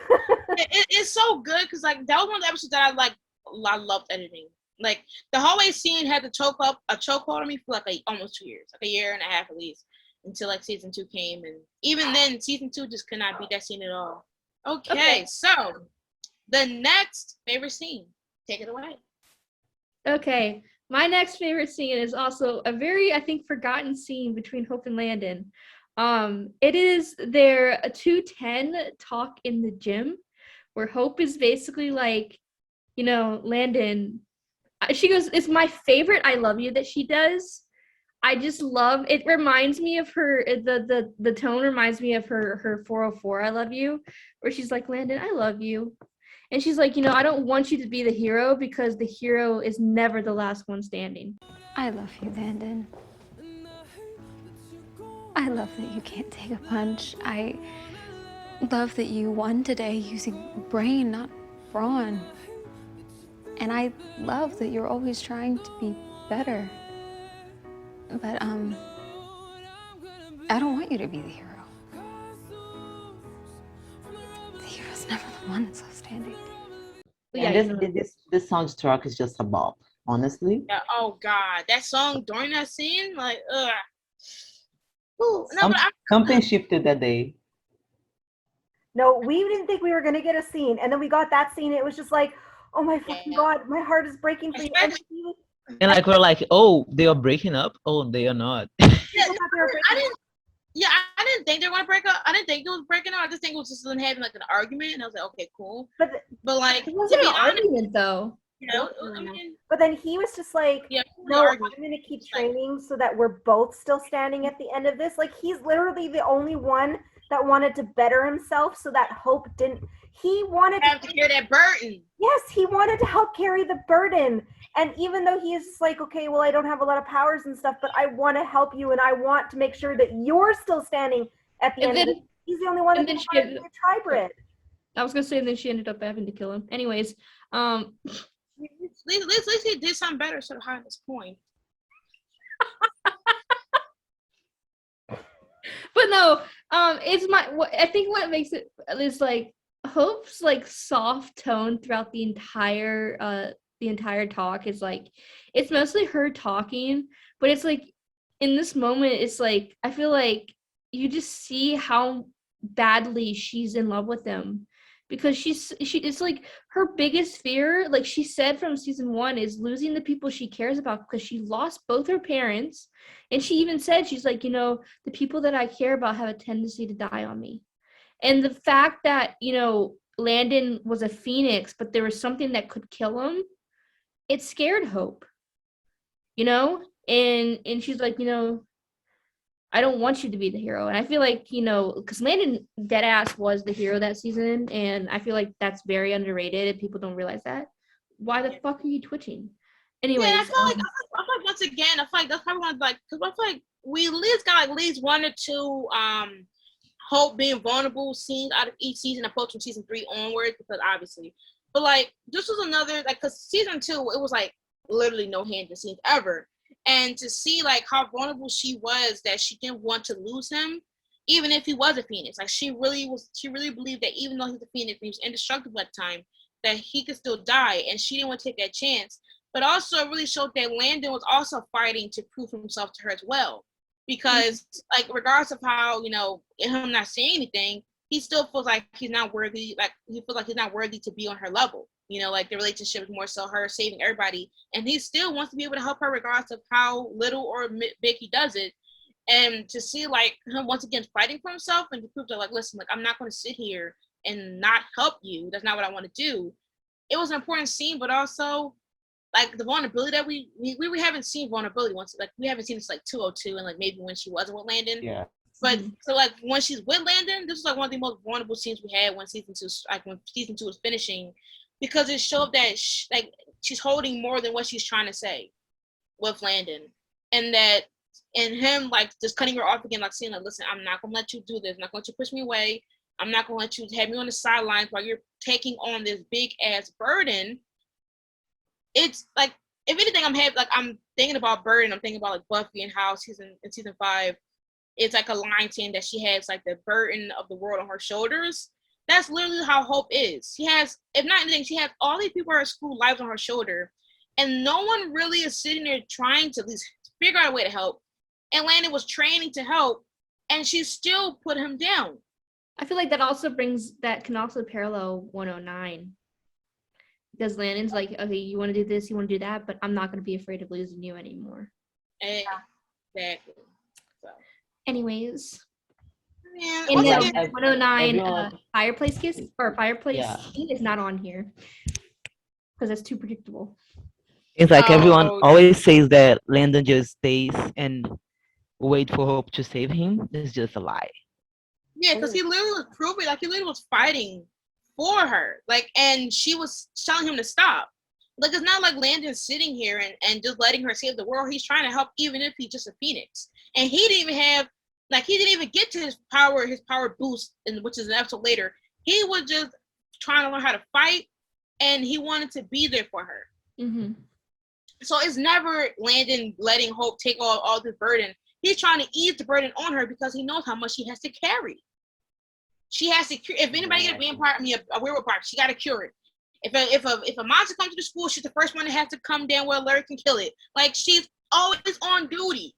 it's so good. It's so good because like that was one of the episodes that I loved editing. Like the hallway scene had a chokehold on me for like almost 2 years, like a year and a half at least, until like season 2 came, and even then season 2 just could not beat that scene at all. Okay, so the next favorite scene, take it away. Okay, my next favorite scene is also a very, I think, forgotten scene between Hope and Landon. It is their 210 talk in the gym, where Hope is basically like, Landon, she goes, it's my favorite I love you that she does. I just love it. Reminds me of her, the tone reminds me of her 404 I love you, where she's like, Landon, I love you. And she's like, I don't want you to be the hero, because the hero is never the last one standing. I love you, Landon. I love that you can't take a punch. I love that you won today using brain, not brawn. And I love that you're always trying to be better. But, I don't want you to be the hero. The hero's never the one that's left standing. Yeah, this soundtrack is just a bop, honestly. Yeah, oh God, that song during that scene, like, ugh. Ooh, Something shifted that day. No, we didn't think we were going to get a scene. And then we got that scene. It was just like, oh my fucking God, my heart is breaking for you. And like we're like, oh, they are breaking up? Oh, they are not. I didn't think they were gonna break up. I didn't think it was breaking up. I just think it was just them having like an argument, and I was like, okay, cool. But like, it wasn't an argument though. I mean, but then he was just like, no, I'm gonna keep training so that we're both still standing at the end of this. Like, he's literally the only one that wanted to better himself so that Hope didn't. He wanted to carry that burden. Yes, he wanted to help carry the burden. And even though he is just like, okay, well, I don't have a lot of powers and stuff, but I want to help you, and I want to make sure that you're still standing at the end of it. He's the only one that wanted to be a tribrid. I was gonna say, and then she ended up having to kill him. Anyways, at least he did something better instead of hiding his point. But no, it's I think what makes it is like Hope's like soft tone throughout the entire talk is like, it's mostly her talking, but it's like in this moment, it's like, I feel like you just see how badly she's in love with him, because it's like her biggest fear, like she said from season 1, is losing the people she cares about, because she lost both her parents. And she even said, she's like, the people that I care about have a tendency to die on me. And the fact that, Landon was a phoenix, but there was something that could kill him, it scared Hope. You know? And she's like, you know, I don't want you to be the hero. And I feel like, you know, because Landon deadass was the hero that season, and I feel like that's very underrated and people don't realize that. Why the fuck are you twitching? Anyways, yeah, I feel like once again, I feel like that's probably one of like, because I feel like we at least got like at least 1 or 2 Hope being vulnerable scenes out of each season, approach from season 3 onwards, because obviously, but like this was another like because season 2 it was like literally no Handon scenes ever, and to see like how vulnerable she was, that she didn't want to lose him, even if he was a phoenix. Like she really believed that even though he's a phoenix, he was indestructible at the time, that he could still die, and she didn't want to take that chance. But also it really showed that Landon was also fighting to prove himself to her as well. Because like regardless of how, you know, him not saying anything, he still feels like he's not worthy, like he feels like he's not worthy to be on her level. You know, like the relationship is more so her saving everybody, and he still wants to be able to help her regardless of how little or big he does it. And to see like him once again fighting for himself and to prove that like, listen, like I'm not going to sit here and not help you. That's not what I want to do. It was an important scene, but also like the vulnerability that we haven't seen vulnerability once, like we haven't seen this like 202 and like maybe when she wasn't with Landon. Yeah. But so like when she's with Landon, this is like one of the most vulnerable scenes we had when season 2 was finishing, because it showed that she's holding more than what she's trying to say with Landon, and him like just cutting her off again, like saying like, listen, I'm not gonna let you do this. I'm not gonna let you push me away. I'm not gonna let you have me on the sidelines while you're taking on this big ass burden. It's like, if anything, I'm thinking about burden. I'm thinking about like Buffy and how in season 5, it's like a line saying that she has like the burden of the world on her shoulders. That's literally how Hope is. She has, if not anything, she has all these people at her school lives on her shoulder, and no one really is sitting there trying to at least figure out a way to help. And Landon was training to help, and she still put him down. I feel like that can also parallel 109. Because Landon's like, okay, you want to do this, you want to do that, but I'm not going to be afraid of losing you anymore. Exactly. So. Anyways. Yeah, in the 109 fireplace kiss or fireplace scene is not on here because that's too predictable. It's like everyone always says that Landon just stays and wait for Hope to save him. It's just a lie. Yeah, because he literally was proving, like he literally was fighting for her, like, and she was telling him to stop. Like, it's not like Landon's sitting here and just letting her save the world. He's trying to help, even if he's just a phoenix. And he didn't even get to his power boost, which is an episode later. He was just trying to learn how to fight, and he wanted to be there for her. Mm-hmm. So it's never Landon letting Hope take all this burden. He's trying to ease the burden on her because he knows how much she has to carry. She has to cure. If anybody get a vampire, a werewolf part, she got to cure it. If a monster comes to the school, she's the first one that has to come down with alert and kill it. Like, she's always on duty.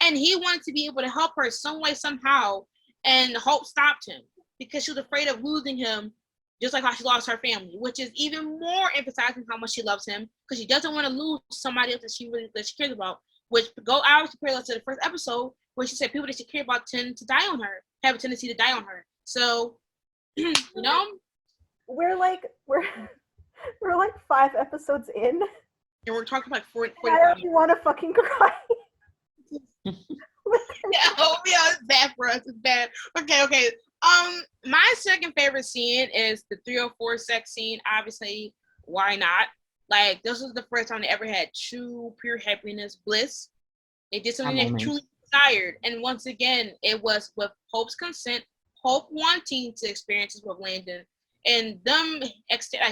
And he wanted to be able to help her some way, somehow. And Hope stopped him because she was afraid of losing him, just like how she lost her family, which is even more emphasizing how much she loves him, because she doesn't want to lose somebody else that she cares about. Which obviously parallel to the first episode, where she said people that she cared about tend to die on her, have a tendency to die on her. So, you know, we're like 5 episodes in, and we're talking like 40. I already want to fucking cry. It's bad for us. It's bad. Okay. My second favorite scene is the 304 sex scene. Obviously, why not? Like, this was the first time they ever had true, pure happiness, bliss. They did something they truly desired, and once again, it was with Hope's consent. Hope wanting to experience this with Landon, and them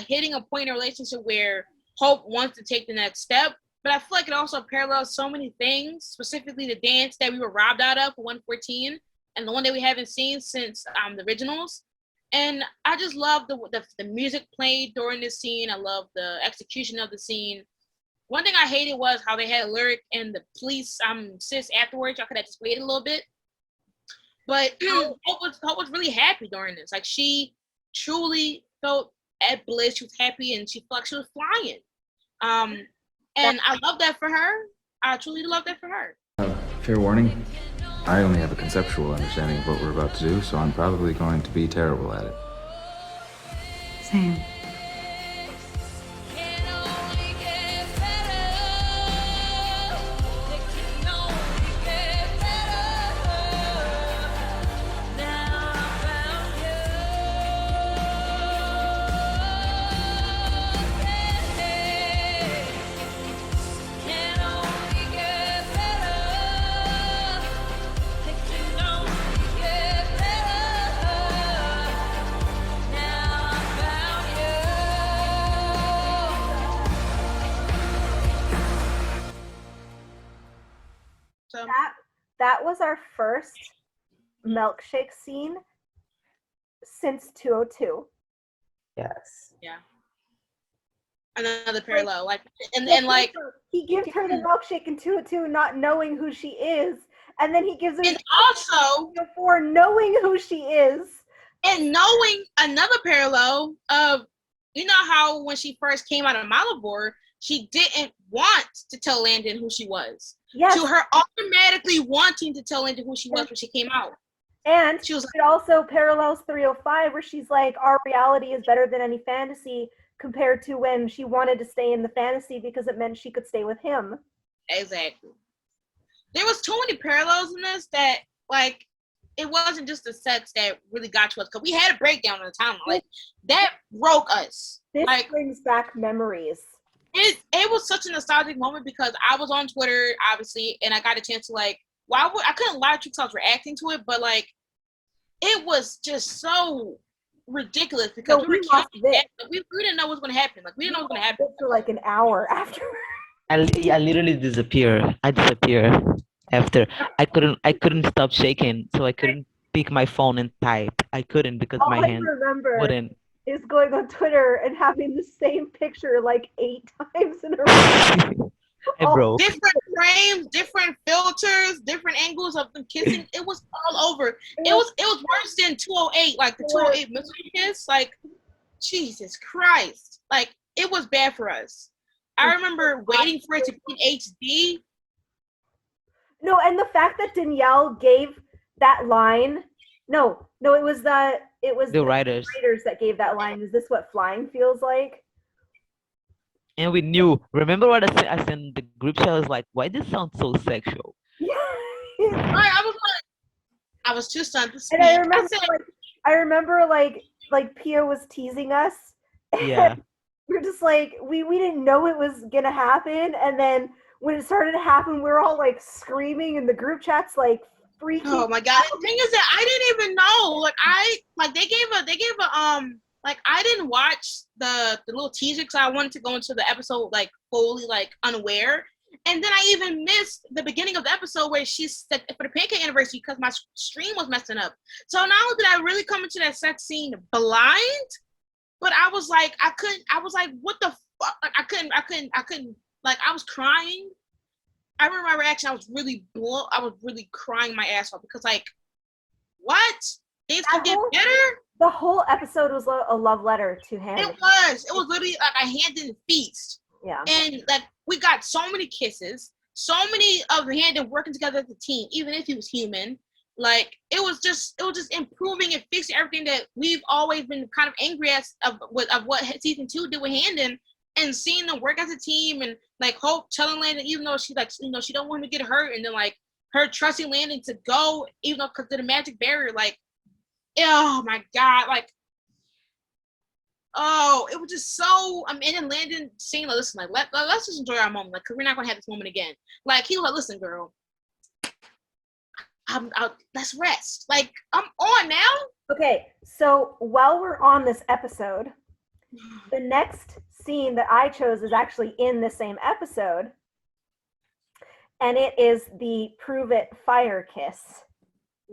hitting a point in a relationship where Hope wants to take the next step. But I feel like it also parallels so many things, specifically the dance that we were robbed out of for 114, and the one that we haven't seen since the originals. And I just love the music played during this scene. I love the execution of the scene. One thing I hated was how they had a lyric and the police sis afterwards. Y'all could have just waited a little bit. But Hope was really happy during this. Like, she truly felt at bliss. She was happy, and she felt like she was flying. And I love that for her. I truly love that for her. Fair warning, I only have a conceptual understanding of what we're about to do, so I'm probably going to be terrible at it. Same. That was our first milkshake scene since 202. Yes. Yeah. Another parallel, like, and like he gives her the milkshake in 202, not knowing who she is, and then he gives her and also for knowing who she is, and knowing another parallel of, you know how when she first came out of Malibor, she didn't want to tell Landon who she was. Yes. To her automatically wanting to tell Landon who she was when she came out. And she was it also parallels 305, where she's like, our reality is better than any fantasy, compared to when she wanted to stay in the fantasy because it meant she could stay with him. Exactly. There was too many parallels in this that, like, it wasn't just the sets that really got to us, because we had a breakdown on the timeline. Like, that broke us. This like, brings back memories. It was such a nostalgic moment because I was on Twitter, obviously, and I got a chance to, like, I couldn't lie to you because I was reacting to it, but, like, it was just so ridiculous because we didn't know what was going to happen. Like, we didn't know what was going to happen for like an hour after. I literally disappear. I disappear after. I couldn't stop shaking, so I couldn't pick my phone and type. I couldn't because my hand wouldn't. Is going on Twitter and having the same picture like 8 times in a row. Hey, bro. Different frames, different filters, different angles of them kissing. It was all over. It was worse than 208, like the 208 mystery kiss. Like, Jesus Christ. Like, it was bad for us. I remember waiting for it to be in HD. No, and the fact that Danielle gave that line. No, it was the writers that gave that line. Is this what flying feels like? And we knew. Remember what I sent in the group chat? I was like, why does this sound so sexual? Yeah. I was too stunned to speak. And I remember like Pia was teasing us. Yeah. We were just like, we didn't know it was gonna happen, and then when it started to happen, we were all like screaming in the group chats, like freaking. Oh my god! The thing is that I didn't even know. They gave a like, I didn't watch the little teaser because I wanted to go into the episode like fully like unaware, and then I even missed the beginning of the episode where she said for the pancake anniversary because my stream was messing up. So not only did I really come into that sex scene blind, but I was like, I was like, what the fuck? Like, I couldn't, like, I was crying. I remember my reaction. I was really crying my ass off because, like, what? Things could get better? The whole episode was a love letter to Handon. It was literally like a Handon feast. Yeah. And, like, we got so many kisses, so many of Handon working together as a team, even if he was human. Like, it was just improving and fixing everything that we've always been kind of angry at of what season 2 did with Handon, and seeing them work as a team, and like Hope telling Landon, even though she she don't want him to get hurt, and then like her trusting Landon to go, even though because of the magic barrier, like, oh my god, like, oh, it was just so. And then Landon saying, like, listen, like, let's just enjoy our moment, like, because we're not gonna have this moment again. Like, he was like, listen, girl, let's rest. Like, I'm on now. Okay, so while we're on this episode, the next scene that I chose is actually in the same episode, and it is the Prove It fire kiss.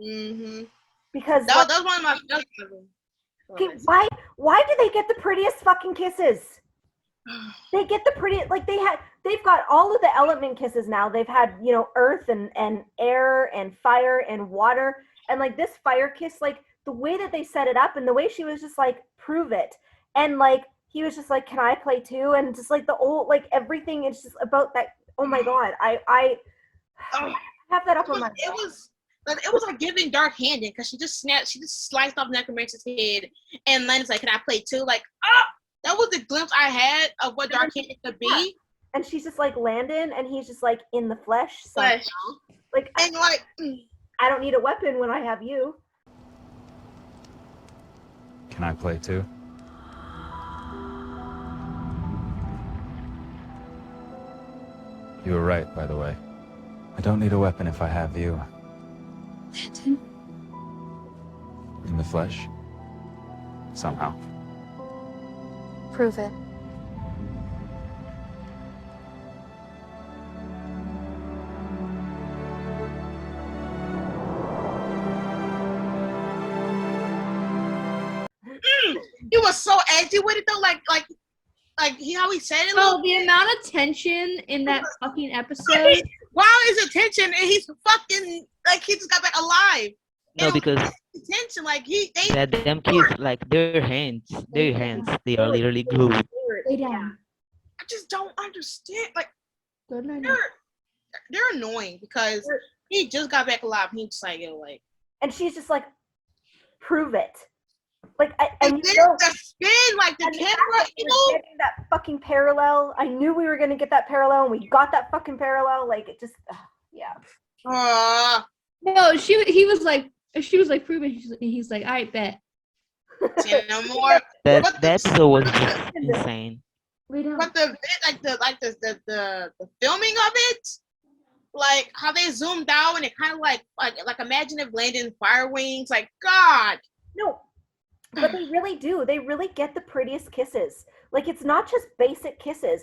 Mm-hmm. Because that was one of my. Okay, why do they get the prettiest fucking kisses? They get the prettiest, like they've got all of the element kisses now. They've had, earth and air and fire and water, and like this fire kiss, like the way that they set it up and the way she was just like, prove it, and like he was just like, can I play too? And just like the old, like everything is just about that. Oh my god, I have that up on my. It was it was like giving Dark Handon because she just sliced off Necromancer's head, and Landon's like, "Can I play too?" Like, that was the glimpse I had of what Dark Handon could be. And she's just like Landon, and he's just like in the flesh. Like, and like, I don't need a weapon when I have you. Can I play too? You were right, by the way. I don't need a weapon if I have you. Landon? In the flesh? Somehow. Prove it. He was so edgy with it though, like how he said it. Oh, the amount of tension in that fucking episode. Wow, is attention, and he's fucking like he just got back alive. No, because attention, like that them kids, like their hands, they are literally glued. Lay down. I just don't understand. Like, Good night. they're annoying because he just got back alive. He's just like, yo, like, and she's just like, prove it. Like, and then the spin, like the camera, getting that fucking parallel. I knew we were gonna get that parallel, and we got that fucking parallel. Like, it just, yeah. No, he was like, she was like, prove it. He's like, all right, bet. No more. That episode was just insane. But the filming of it, like how they zoomed out and it kind of like imagine if Landon fire wings, like God. No. But they really do. They really get the prettiest kisses. Like, it's not just basic kisses.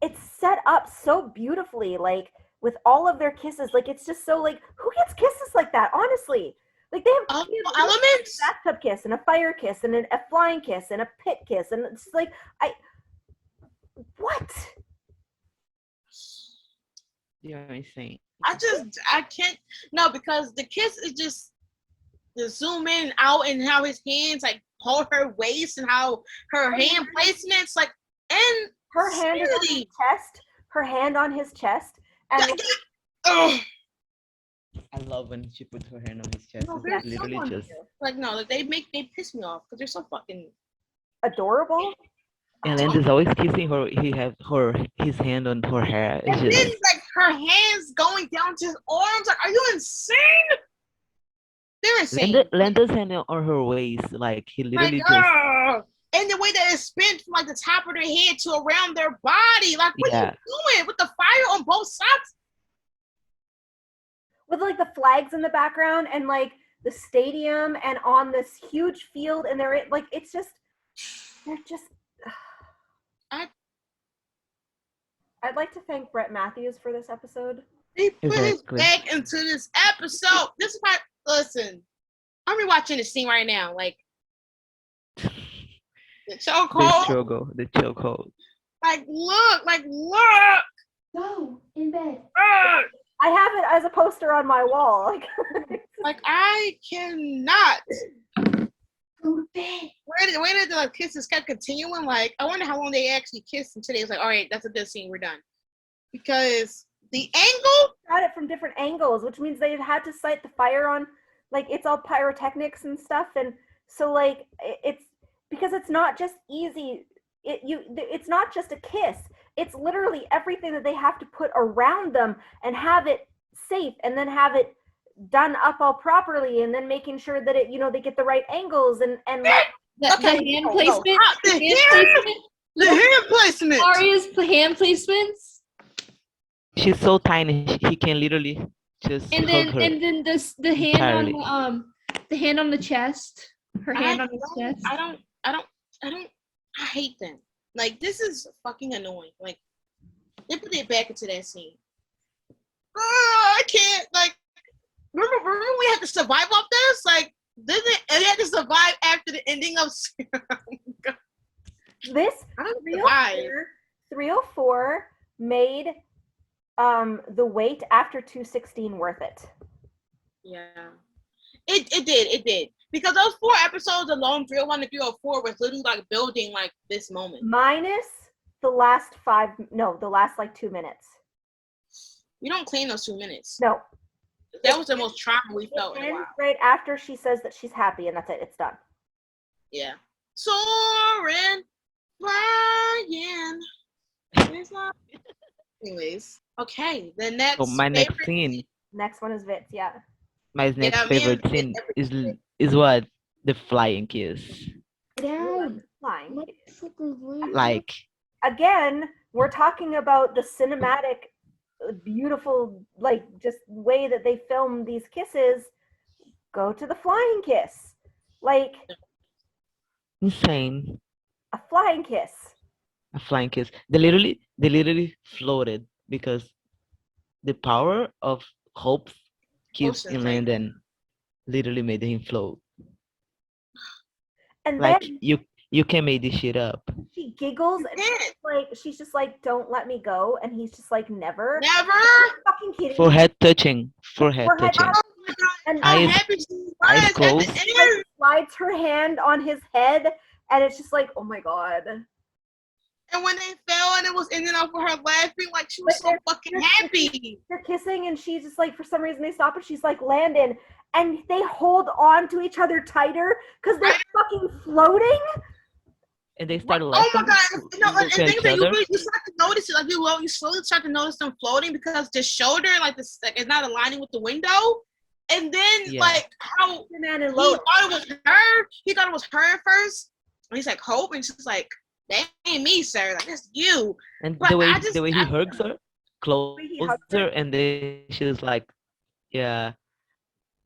It's set up so beautifully, like, with all of their kisses. Like, it's just so, like, who gets kisses like that, honestly? Like, they have elements. A bathtub kiss and a fire kiss and a flying kiss and a pit kiss. And it's like, what? You're insane. I can't. No, because the kiss is just the zoom in out and how his hands, like, hold her waist and how her hand placements, like, and her hand is on his chest. Her hand on his chest. And I love when she puts her hand on his chest. No, It's literally just like, no, like, they piss me off because they're so fucking adorable. And Landon's always kissing her. He has his hand on her hair. It's and just, then like her hands going down to his arms. Like, are you insane? They're insane. Landon's hand on her waist, like he literally just. And the way that it spins from like the top of their head to around their body, like what are you doing with the fire on both sides? With like the flags in the background and like the stadium and on this huge field, and they're like, it's just, they're just. I'd like to thank Brett Matthews for this episode. He put his back into this episode. This is why. Listen, I'm rewatching the scene right now. Like the chokehold. The chokehold. Like look. Go in bed. I have it as a poster on my wall. Like I cannot. Go to bed. Where did the kisses kept continuing? Like I wonder how long they actually kissed until they was like, all right, that's a good scene. We're done. Because the angle got it from different angles, which means they had to sight the fire on, like, it's all pyrotechnics and stuff, and so like it's because it's not just easy. It's not just a kiss. It's literally everything that they have to put around them and have it safe, and then have it done up all properly, and then making sure that it, they get the right angles and like the hand placement. The hand placement. Aria's hand placements. She's so tiny, he can literally just and hug her. then the hand entirely. on the hand on the chest. Her hand on his chest. I hate them. Like, this is fucking annoying. Like, they put it back into that scene. I can't, like, remember we had to survive off this? Like, it had to survive after the ending of this 304 made the wait after 216 worth it. Yeah. It did. Because those 4 episodes alone, 301 and 304, was literally like building like this moment. Minus the last 2 minutes. You don't clean those 2 minutes. No. That was the most trauma we felt in a ends while. right after she says that she's happy, and that's it. It's done. Yeah. Soaring, flying. It's not. Anyways, okay. The next. So my next favorite scene, Next one is Vitz. Yeah. my next Yeah, me and favorite scene is what? The flying kiss. Down. Flying. Like, Again, we're talking about the cinematic, beautiful, like just way that they film these kisses. Go to the flying kiss, like insane. a flying kiss. A flying kiss. They literally floated because the power of Hope's kiss Oceans, in right? Landon literally made him float. And Like then you can make this shit up. she giggles and she's just like, "Don't let me go," and he's just like, "Never." Never. Fucking kidding. Forehead touching. Forehead touching. Oh my god. And How Eyes- happy she was eyes at the closed. end. like, slides her hand on his head, and it's just like, oh my god. And when they fell and it was ending off with her laughing, like she was so fucking happy. They're kissing, and she's just like, for some reason they stop, and she's like, Landon, and they hold on to each other tighter because they're fucking floating. And they started Oh laughing. my god! No, and at things each that other. you start to notice it, like you slowly start to notice them floating because the shoulder, like this, like, is not aligning with the window. And then Yeah. like how Man and he Lois. thought it was her. He thought it was her at first. And he's like, Hope, and she's like, that ain't me, sir. Like, that's you. And But the way I he hugs her, closes he hugs her, and then she's like, yeah.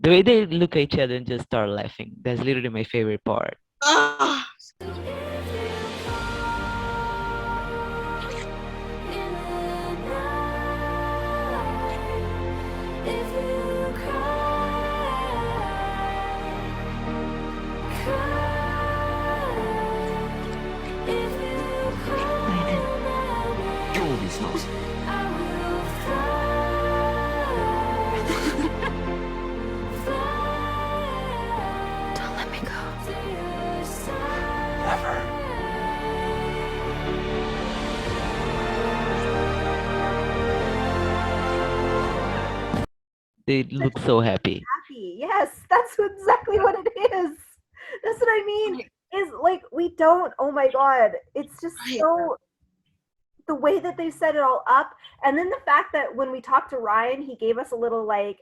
The way they look at each other and just start laughing. That's literally my favorite part. Ugh. Get all these smells. Don't let me go. Never. They look so happy. Happy. Yes, that's exactly what it is. That's what I mean. Is like, we don't, oh my god. It's just so, the way that they set it all up. And then the fact that when we talked to Ryan, he gave us a little like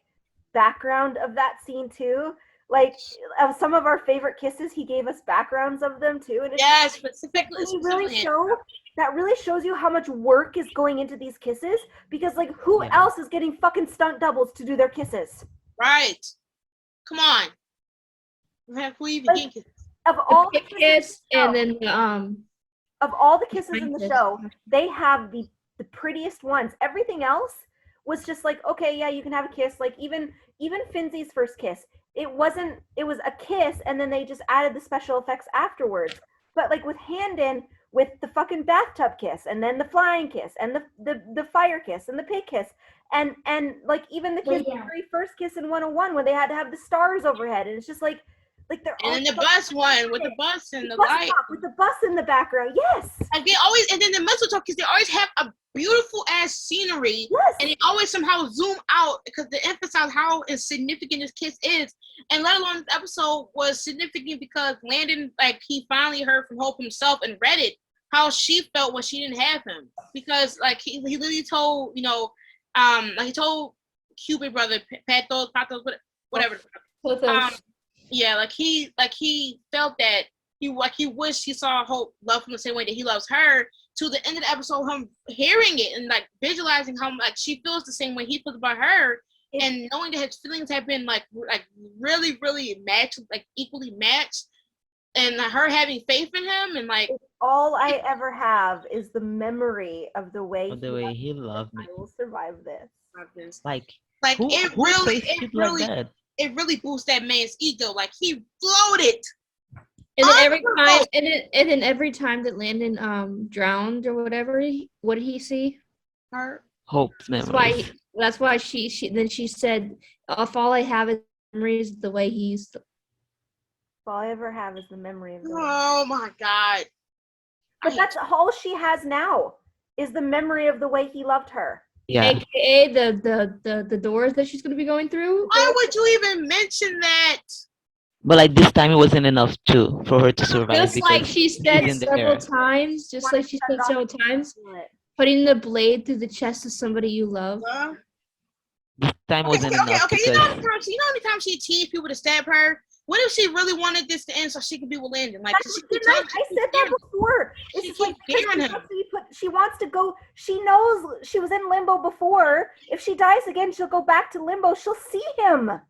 background of that scene too. Like, of some of our favorite kisses, he gave us backgrounds of them too. And it's Yes, specifically. that really shows you how much work is going into these kisses, because like, who Yeah. else is getting fucking stunt doubles to do their kisses? Right. Come on. Who even Like, getting kisses? Of all The the kisses kiss in the and show- then of all the kisses in the Kisses. show, they have the prettiest ones. Everything else was just like, okay, yeah, you can have a kiss. Like even Finzie's first kiss, it was a kiss, and then they just added the special effects afterwards. But like with Handon, with the fucking bathtub kiss, and then the flying kiss, and the fire kiss, and the pig kiss, and like even the kiss, the very first kiss in 101, when they had to have the stars overhead, and it's just like they're all And then the so bus one with the perfect. bus and the bus light. stop with the bus in the background. Yes. Like they always, and then the mistletoe kiss, they always have a beautiful ass scenery, Yes. and they always somehow zoom out because they emphasize how significant this kiss is. And let alone this episode was significant because Landon, like, he finally heard from Hope himself and read it, how she felt when she didn't have him. Because like he literally told, like he told Cupid brother, Patos, whatever. Yeah, like he felt that he wished he saw Hope love him the same way that he loves her. To the end of the episode, him hearing it and like visualizing how like she feels the same way he feels about her, and knowing that his feelings have been like really, really matched, like equally matched, and her having faith in him, and like all I ever have is the memory of the way He loved me. I will survive this. Like who says shit like that? It really boosts that man's ego. Like he floated. and then every time that Landon drowned or whatever, what did he see? Her. Hope's memories. That's why she said, if all I have is memories, the way he used to. All I ever have is the memory of the Oh my god. But that's all she has now, is the memory of the way he loved her. Yeah. AKA the doors that she's gonna be going through. Why would you even mention that? But like this time, it wasn't enough for her to survive. Just like because she said she's in several there. times, putting the blade through the chest of somebody you love. This time wasn't enough Okay. because You know how many times she teased people to stab her? What if she really wanted this to end so she could be with Landon? Like, I said that before. It's like she wants to go. She knows she was in limbo before. If she dies again, she'll go back to limbo. She'll see him.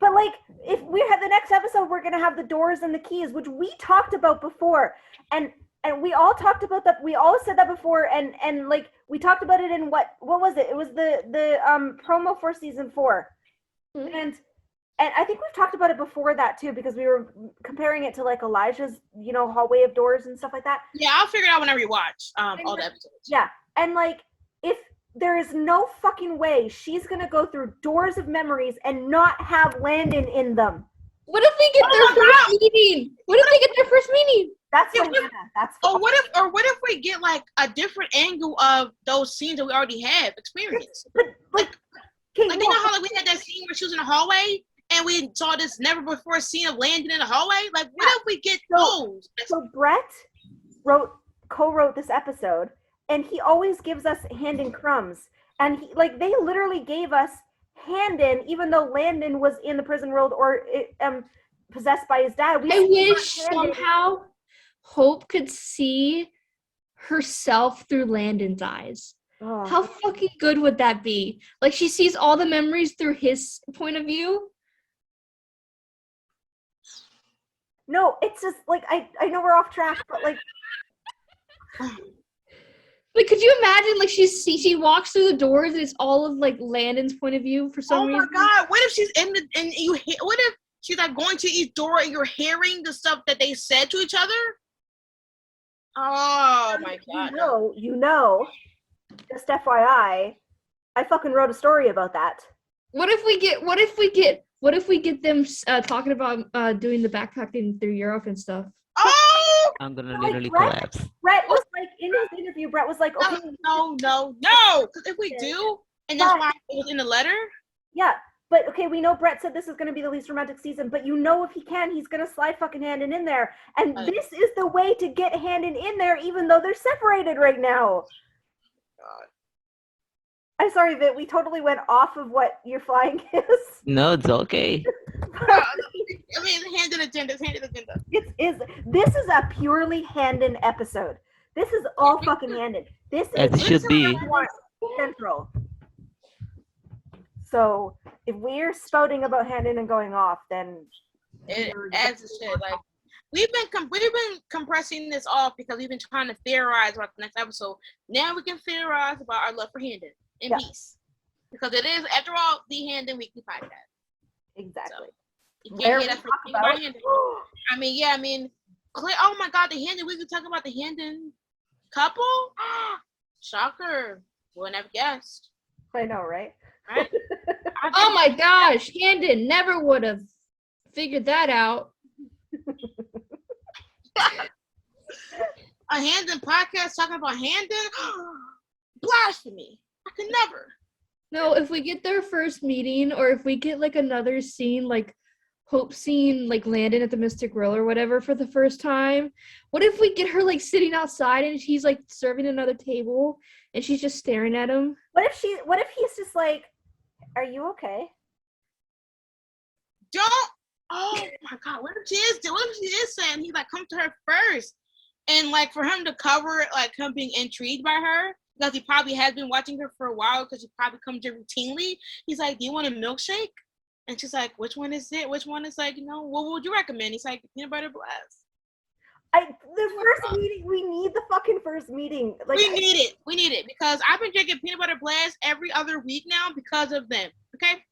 But like, if we have the next episode, we're gonna have the doors and the keys, which we talked about before, and we all talked about that. We all said that before, and like we talked about it in what was it? It was the promo for season 4, and I think we've talked about it before that too, because we were comparing it to like Elijah's, hallway of doors and stuff like that. Yeah, I'll figure it out whenever you watch all the episodes. Yeah, and like if there is no fucking way she's gonna go through doors of memories and not have Landon in them. What if they get their first meeting? What if they get their first meeting? That's what if we get like a different angle of those scenes that we already have experienced? Like you know how like we had that scene where she was in the hallway and we saw this never before scene of Landon in the hallway? Like what if we get those? So Brett co-wrote this episode, and he always gives us Handon crumbs, and they literally gave us Handon even though Landon was in the prison world or possessed by his dad. I wish somehow Hope could see herself through Landon's eyes. Oh. How fucking good would that be? Like she sees all the memories through his point of view. No, it's just like I know we're off track, but like like could you imagine like she walks through the doors and it's all of like Landon's point of view for some reason? Oh my god, what if she's what if she's like going to each door and you're hearing the stuff that they said to each other? Oh my god. You know. Just FYI, I fucking wrote a story about that. What if we get them talking about doing the backpacking through Europe and stuff? Oh! I'm gonna literally collapse. Brett was like in his interview. Brett was like, "Okay, no." Because if we do, and that's why it was in the letter. Yeah, but okay, we know Brett said this is going to be the least romantic season, but if he can, he's going to slide fucking Handon in there, and this is the way to get Handon in there, even though they're separated right now. God. I'm sorry, Vit. We totally went off of what your flying is. No, it's okay. I mean, Handon agenda. This is a purely Handon episode. This is all fucking Handon. This should be central. So if we're spouting about Handon and going off, then as it should. Like we've been compressing this off because we've been trying to theorize about the next episode. Now we can theorize about our love for Handon in peace, because it is, after all, the Handon Weekly podcast. Exactly. So, you can't hear that from about Handon. I mean, oh my god, the Handon. We could talk about the Handon couple. Shocker! Wouldn't have guessed. I know, right? Right? Oh my gosh, Handon never would have figured that out. A Handon podcast talking about Handon? Blasphemy! I could never. No, if we get their first meeting, or if we get like another scene, like Hope seeing like Landon at the Mystic Grill or whatever for the first time. What if we get her like sitting outside and she's like serving another table and she's just staring at him? What if he's just like, "Are you okay?" Oh my god, what if she is saying he's like, come to her first, and like for him to cover it, like him being intrigued by her because he probably has been watching her for a while because she probably comes here routinely. He's like, "Do you want a milkshake?" And she's like, "Which one is it? Which one is like, what would you recommend?" He's like, "Peanut butter blast." The first meeting, we need the fucking first meeting. Like, we need it because I've been drinking peanut butter blast every other week now because of them. Okay.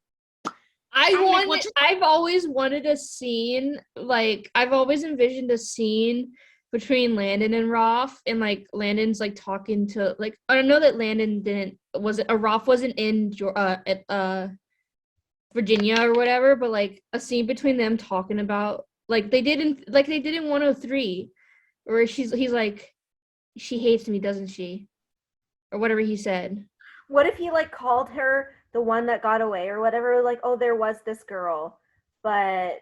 I've always wanted a scene, like I've always envisioned a scene between Landon and Rolf, and like Landon's like talking to, like, I know that Landon Rolf wasn't in Virginia or whatever, but like a scene between them talking about like they did in 103, where he's like, "She hates me, doesn't she?" or whatever he said. What if he like called her the one that got away or whatever? Like, oh, there was this girl, but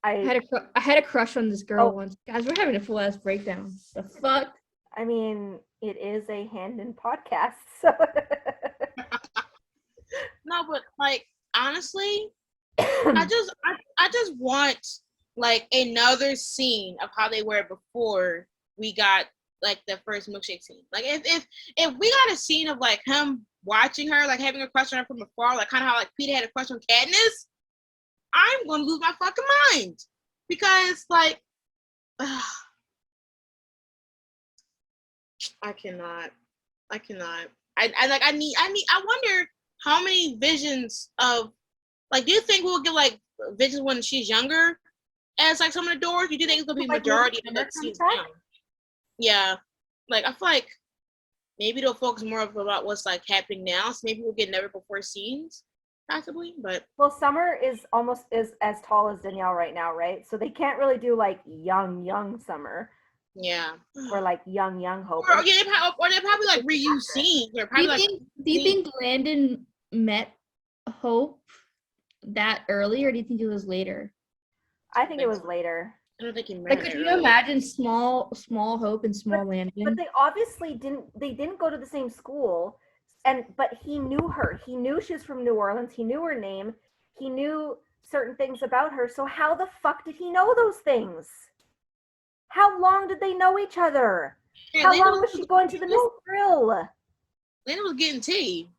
I had a crush on this girl once. Guys, we're having a full ass breakdown. The fuck? I mean, it is a Handon podcast, so. No, but like honestly, I just want like another scene of how they were before we got like the first milkshake scene. Like if we got a scene of like him watching her, like having a crush on her from afar, like kind of how like Peter had a crush on Katniss, I'm gonna lose my fucking mind because like I cannot. I wonder how many visions of like, do you think we'll get like visions when she's younger as like some of the doors? You do think it's gonna be majority of the scenes now? Yeah. Like I feel like maybe they'll focus more about what's like happening now. So maybe we'll get never before scenes, possibly. But well, Summer is almost as tall as Danielle right now, right? So they can't really do like young Summer. Yeah. Or like young Hope. Or they probably like reuse scenes. Or probably do you think Landon met Hope that early, or do you think it was later? I think it was later. I don't think he met like, could you imagine small Hope and small Landon? But they obviously didn't go to the same school, but he knew her. He knew she was from New Orleans. He knew her name. He knew certain things about her. So how the fuck did he know those things? How long did they know each other? Yeah, how long was she going to the Miss Grill? Landon was getting tea.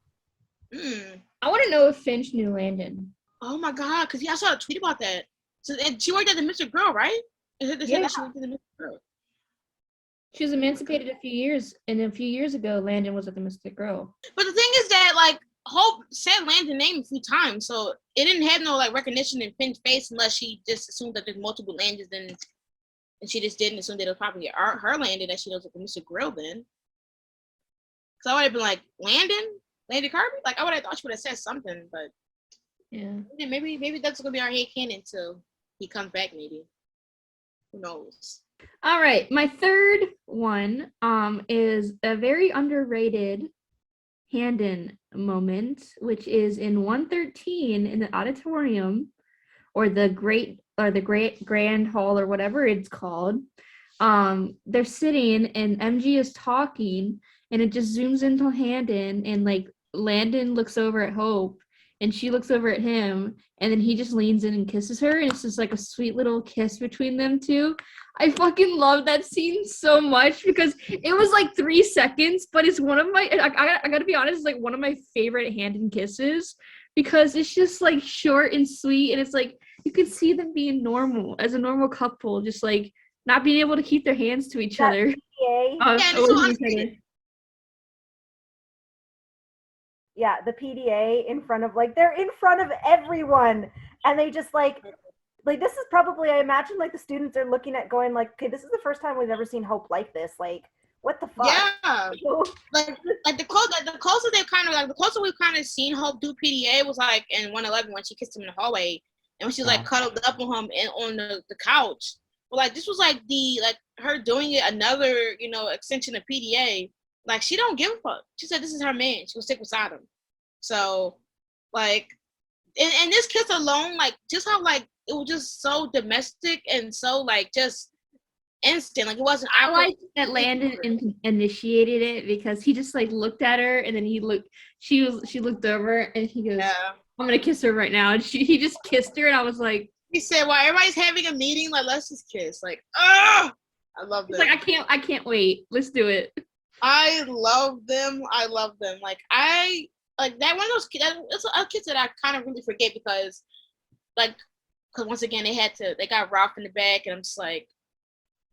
I want to know if Finch knew Landon. Oh my god, because I saw a tweet about that. So, and she worked at the Mr. Girl, right? Yeah. She worked at the Mr. Girl. She was emancipated a few years ago, Landon was at the Mystic Girl. But the thing is that like Hope said Landon's name a few times, so it didn't have no like recognition in Finn's face unless she just assumed that there's multiple Landons, and she just didn't assume that it was probably her Landon that she knows like the Mr. Grill then. So I would have been like, Landon Kirby? Like I would have thought she would have said something, but yeah, maybe that's gonna be our head canon until he comes back. Maybe, who knows? All right, my third one is a very underrated Handon moment, which is in 113 in the auditorium, or the great grand hall, or whatever it's called. They're sitting and MG is talking, and it just zooms into Handon, and like Landon looks over at Hope, and she looks over at him, and then he just leans in and kisses her, and it's just like a sweet little kiss between them two. I fucking love that scene so much because it was like 3 seconds, but it's one of my, I gotta be honest, it's like one of my favorite Handon kisses because it's just like short and sweet, and it's like you can see them being normal as a normal couple, just like not being able to keep their hands to each other. Yeah, the PDA in front of they're in front of everyone, and they just like this is probably, I imagine like the students are looking at going like, okay, this is the first time we've ever seen Hope like this. Like, what the fuck? Yeah, like the closer they've kind of like the closer we've kind of seen Hope do PDA was like in 111 when she kissed him in the hallway, and when she was like cuddled up on him and on the couch. But like this was like her doing it another extension of PDA. Like she don't give a fuck. She said this is her man. She will stick beside him. So like, and this kiss alone, like just how like it was just so domestic and so like just instant. Like it wasn't. I like that Landon initiated it because he just like looked at her, and then she looked over and he goes, I'm gonna kiss her right now, and he just kissed her, and I was like, he said, well, everybody's having a meeting, like let's just kiss. Like, I love them. Like I can't wait. Let's do it. I love them. Like I like that one of those kids. It's a kiss that I kind of really forget because once again they got Ralph in the back, and I'm just like,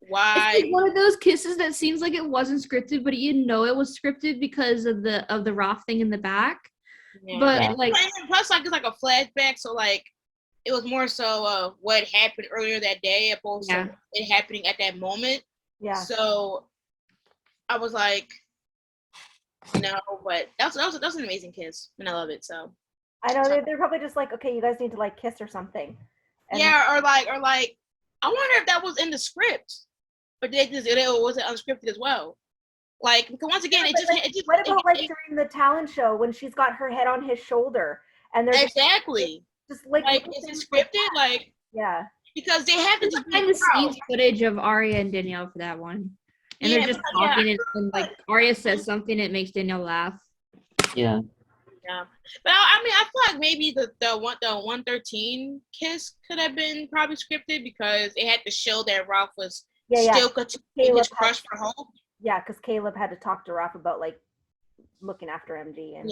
why? It's like one of those kisses that seems like it wasn't scripted, but it was scripted because of the Ralph thing in the back. Yeah. But and plus like it's like a flashback, so like it was more so what happened earlier that day opposed to it happening at that moment. Yeah. So I was like, no, but that's an amazing kiss, and I love it. So I know they're probably just like, okay, you guys need to like kiss or something. And or like I wonder if that was in the script, or was it unscripted as well? Like, because once again, what about like during the talent show when she's got her head on his shoulder and they're exactly just like is it scripted? Like, yeah, because they have to just behind the scenes footage of Arya and Danielle for that one, and they're just talking, and like Arya says something, it makes Danielle laugh. Yeah. Yeah, but I mean, I feel like maybe the 113 kiss could have been probably scripted because it had to show that Ralph was still continuing his crush for Hope. Yeah, because Caleb had to talk to Ralph about like looking after MD and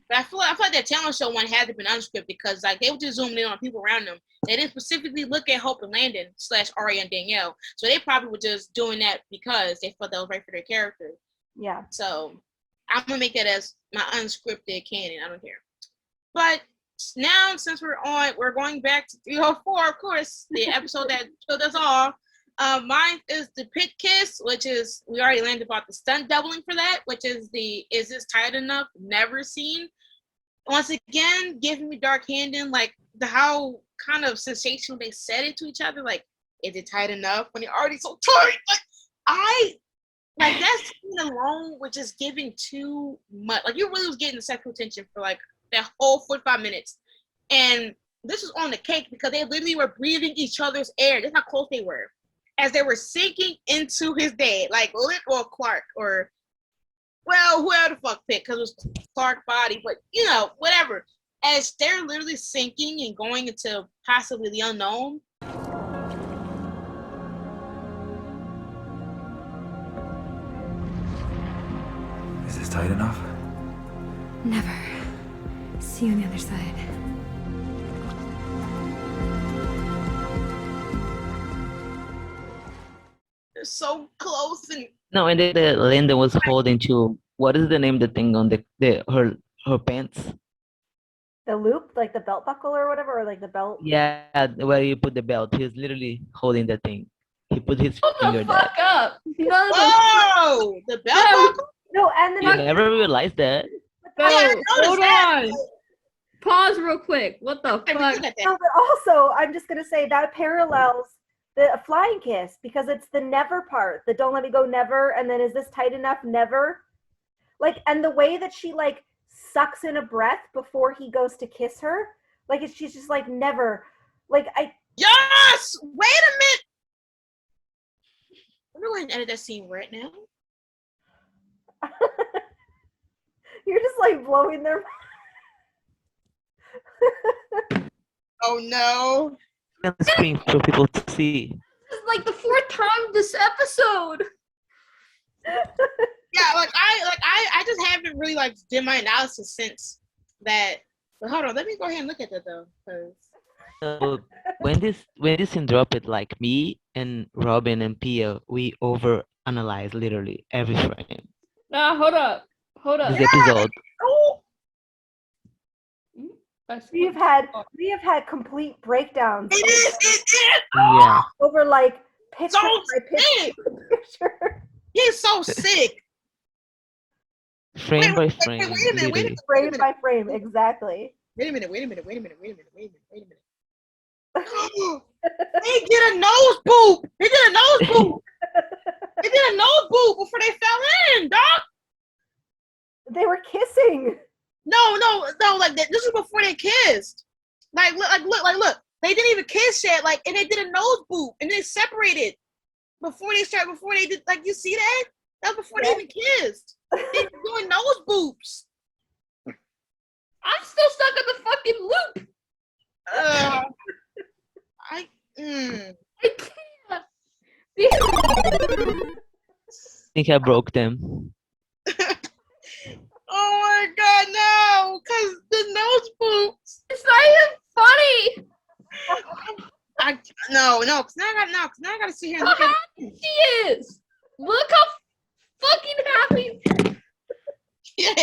But I feel like that talent show one had to be unscripted because like they were just zooming in on people around them. They didn't specifically look at Hope and Landon / Arya and Danielle, so they probably were just doing that because they thought that was right for their character. Yeah. So I'm gonna make that as my unscripted canon. I don't care. But now, since we're going back to 304, of course, the episode that killed us all. Mine is the pit kiss, which is we already landed about the stunt doubling for that, which is the is this tight enough? Never seen. Once again, giving me Dark Handon, like how kind of sensational they said it to each other. Like, is it tight enough when you're already so tight? Like that scene alone was just giving too much. Like you really was getting the sexual tension for like that whole 45 minutes. And this was on the cake because they literally were breathing each other's air. That's how close they were. As they were sinking into his bed, like Lit or Clark or whoever the fuck picked, because it was Clark's body, but whatever. As they're literally sinking and going into possibly the unknown. Is this tight enough? Never. See you on the other side. They're so close and no, and the Linda was holding to what is the name of the thing on her pants? The loop, like the belt buckle or whatever, or like the belt. Yeah, where you put the belt. He's literally holding the thing. He put his Shut finger the fuck there. up! Whoa! The belt buckle? No, and You then never realized that. Hold on. Pause real quick. What the fuck? No, but also, I'm just gonna say that parallels the flying kiss because it's the never part, the don't let me go never, and then is this tight enough never? Like, and the way that she like sucks in a breath before he goes to kiss her, like she's just like never, like Yes! Wait a minute! I'm going to edit that scene right now. You're just like blowing their. Oh no! On the screen for people to see. This is like the 4th time this episode. Yeah, I just haven't really like did my analysis since that. But hold on, let me go ahead and look at that though, because When this scene dropped, like me and Robyn and Pia, we overanalyze literally every frame. Nah, hold up. This episode. oh, We have had complete breakdowns. it is. Yeah. Over like picture So by sick. picture. He's so sick. Frame by frame. Wait a minute. literally. Frame by frame, exactly. Wait a minute. They did a nose boop. They did a nose boop before they fell in, dog. They were kissing. No, like that. This was before they kissed. Look. They didn't even kiss yet. Like, and they did a nose boop, and they separated before they did. Like, you see that? That was before they even kissed. They were doing nose boops. I'm still stuck in the fucking loop. I can't. I think I broke them. Oh my god, no! Cause the nose boops. It's not even funny. No, cause now I gotta sit here and How look at happy she is. Look how fucking happy. Yeah.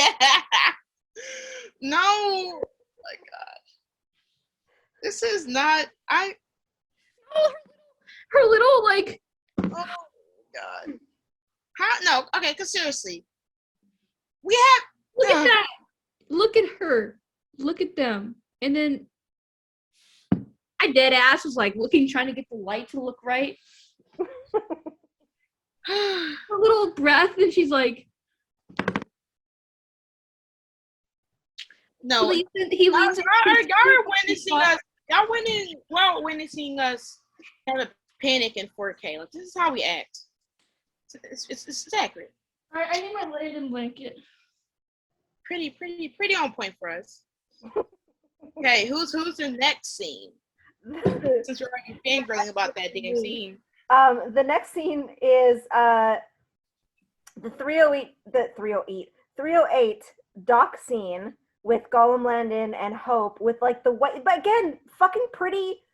No. Oh my god. This is not. Her little like. Oh my god. How? No. Okay. Cause seriously, we have. Look at that. Look at her. Look at them. And then I dead ass was like looking, trying to get the light to look right. A little breath, and she's like, no. He leans Y'all are witnessing us. Y'all witnessing us have a panic in 4K. Like, this is how we act. It's accurate. All right, I need my Landon blanket. Pretty on point for us. Okay, who's the next scene? Since we're already fangirling about that damn scene. The next scene is the 308 dock scene with Gollum Landon and Hope with like the white, but again, fucking pretty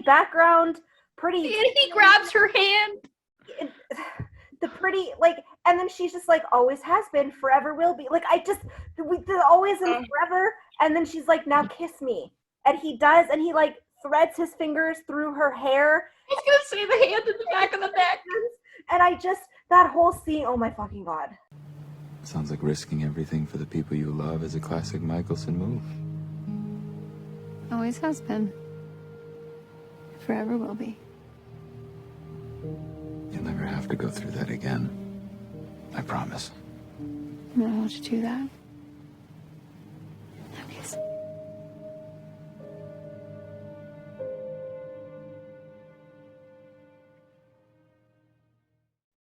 background, pretty. And he grabs her hand. The pretty, like, and then she's just like, always has been, forever will be. Like, the always and forever. And then she's like, now kiss me. And he does, and he like threads his fingers through her hair. I was gonna say the hand in the back of the neck. And that whole scene, oh my fucking God. Sounds like risking everything for the people you love is a classic Michelson move. Always has been. Forever will be. You'll never have to go through that again. I promise. I'm gonna hold you to that. Now kiss.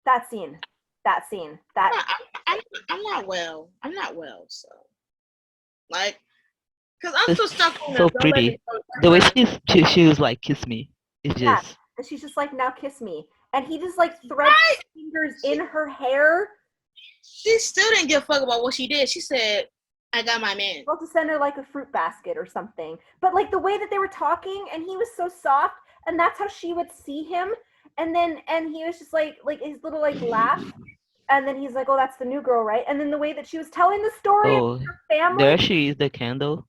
That scene. I'm not well, so like, cause I'm still stuck on so pretty. The way she was like, kiss me. It's just. And she's just like, now kiss me. And he just like threads his fingers in her hair. She still didn't give a fuck about what she did. She said, I got my man. Well, to send her like a fruit basket or something. But like the way that they were talking, and he was so soft, and that's how she would see him. And he was just like his little like laugh. And then he's like, oh, that's the new girl, right? And then the way that she was telling the story of her family. There she is, the candle.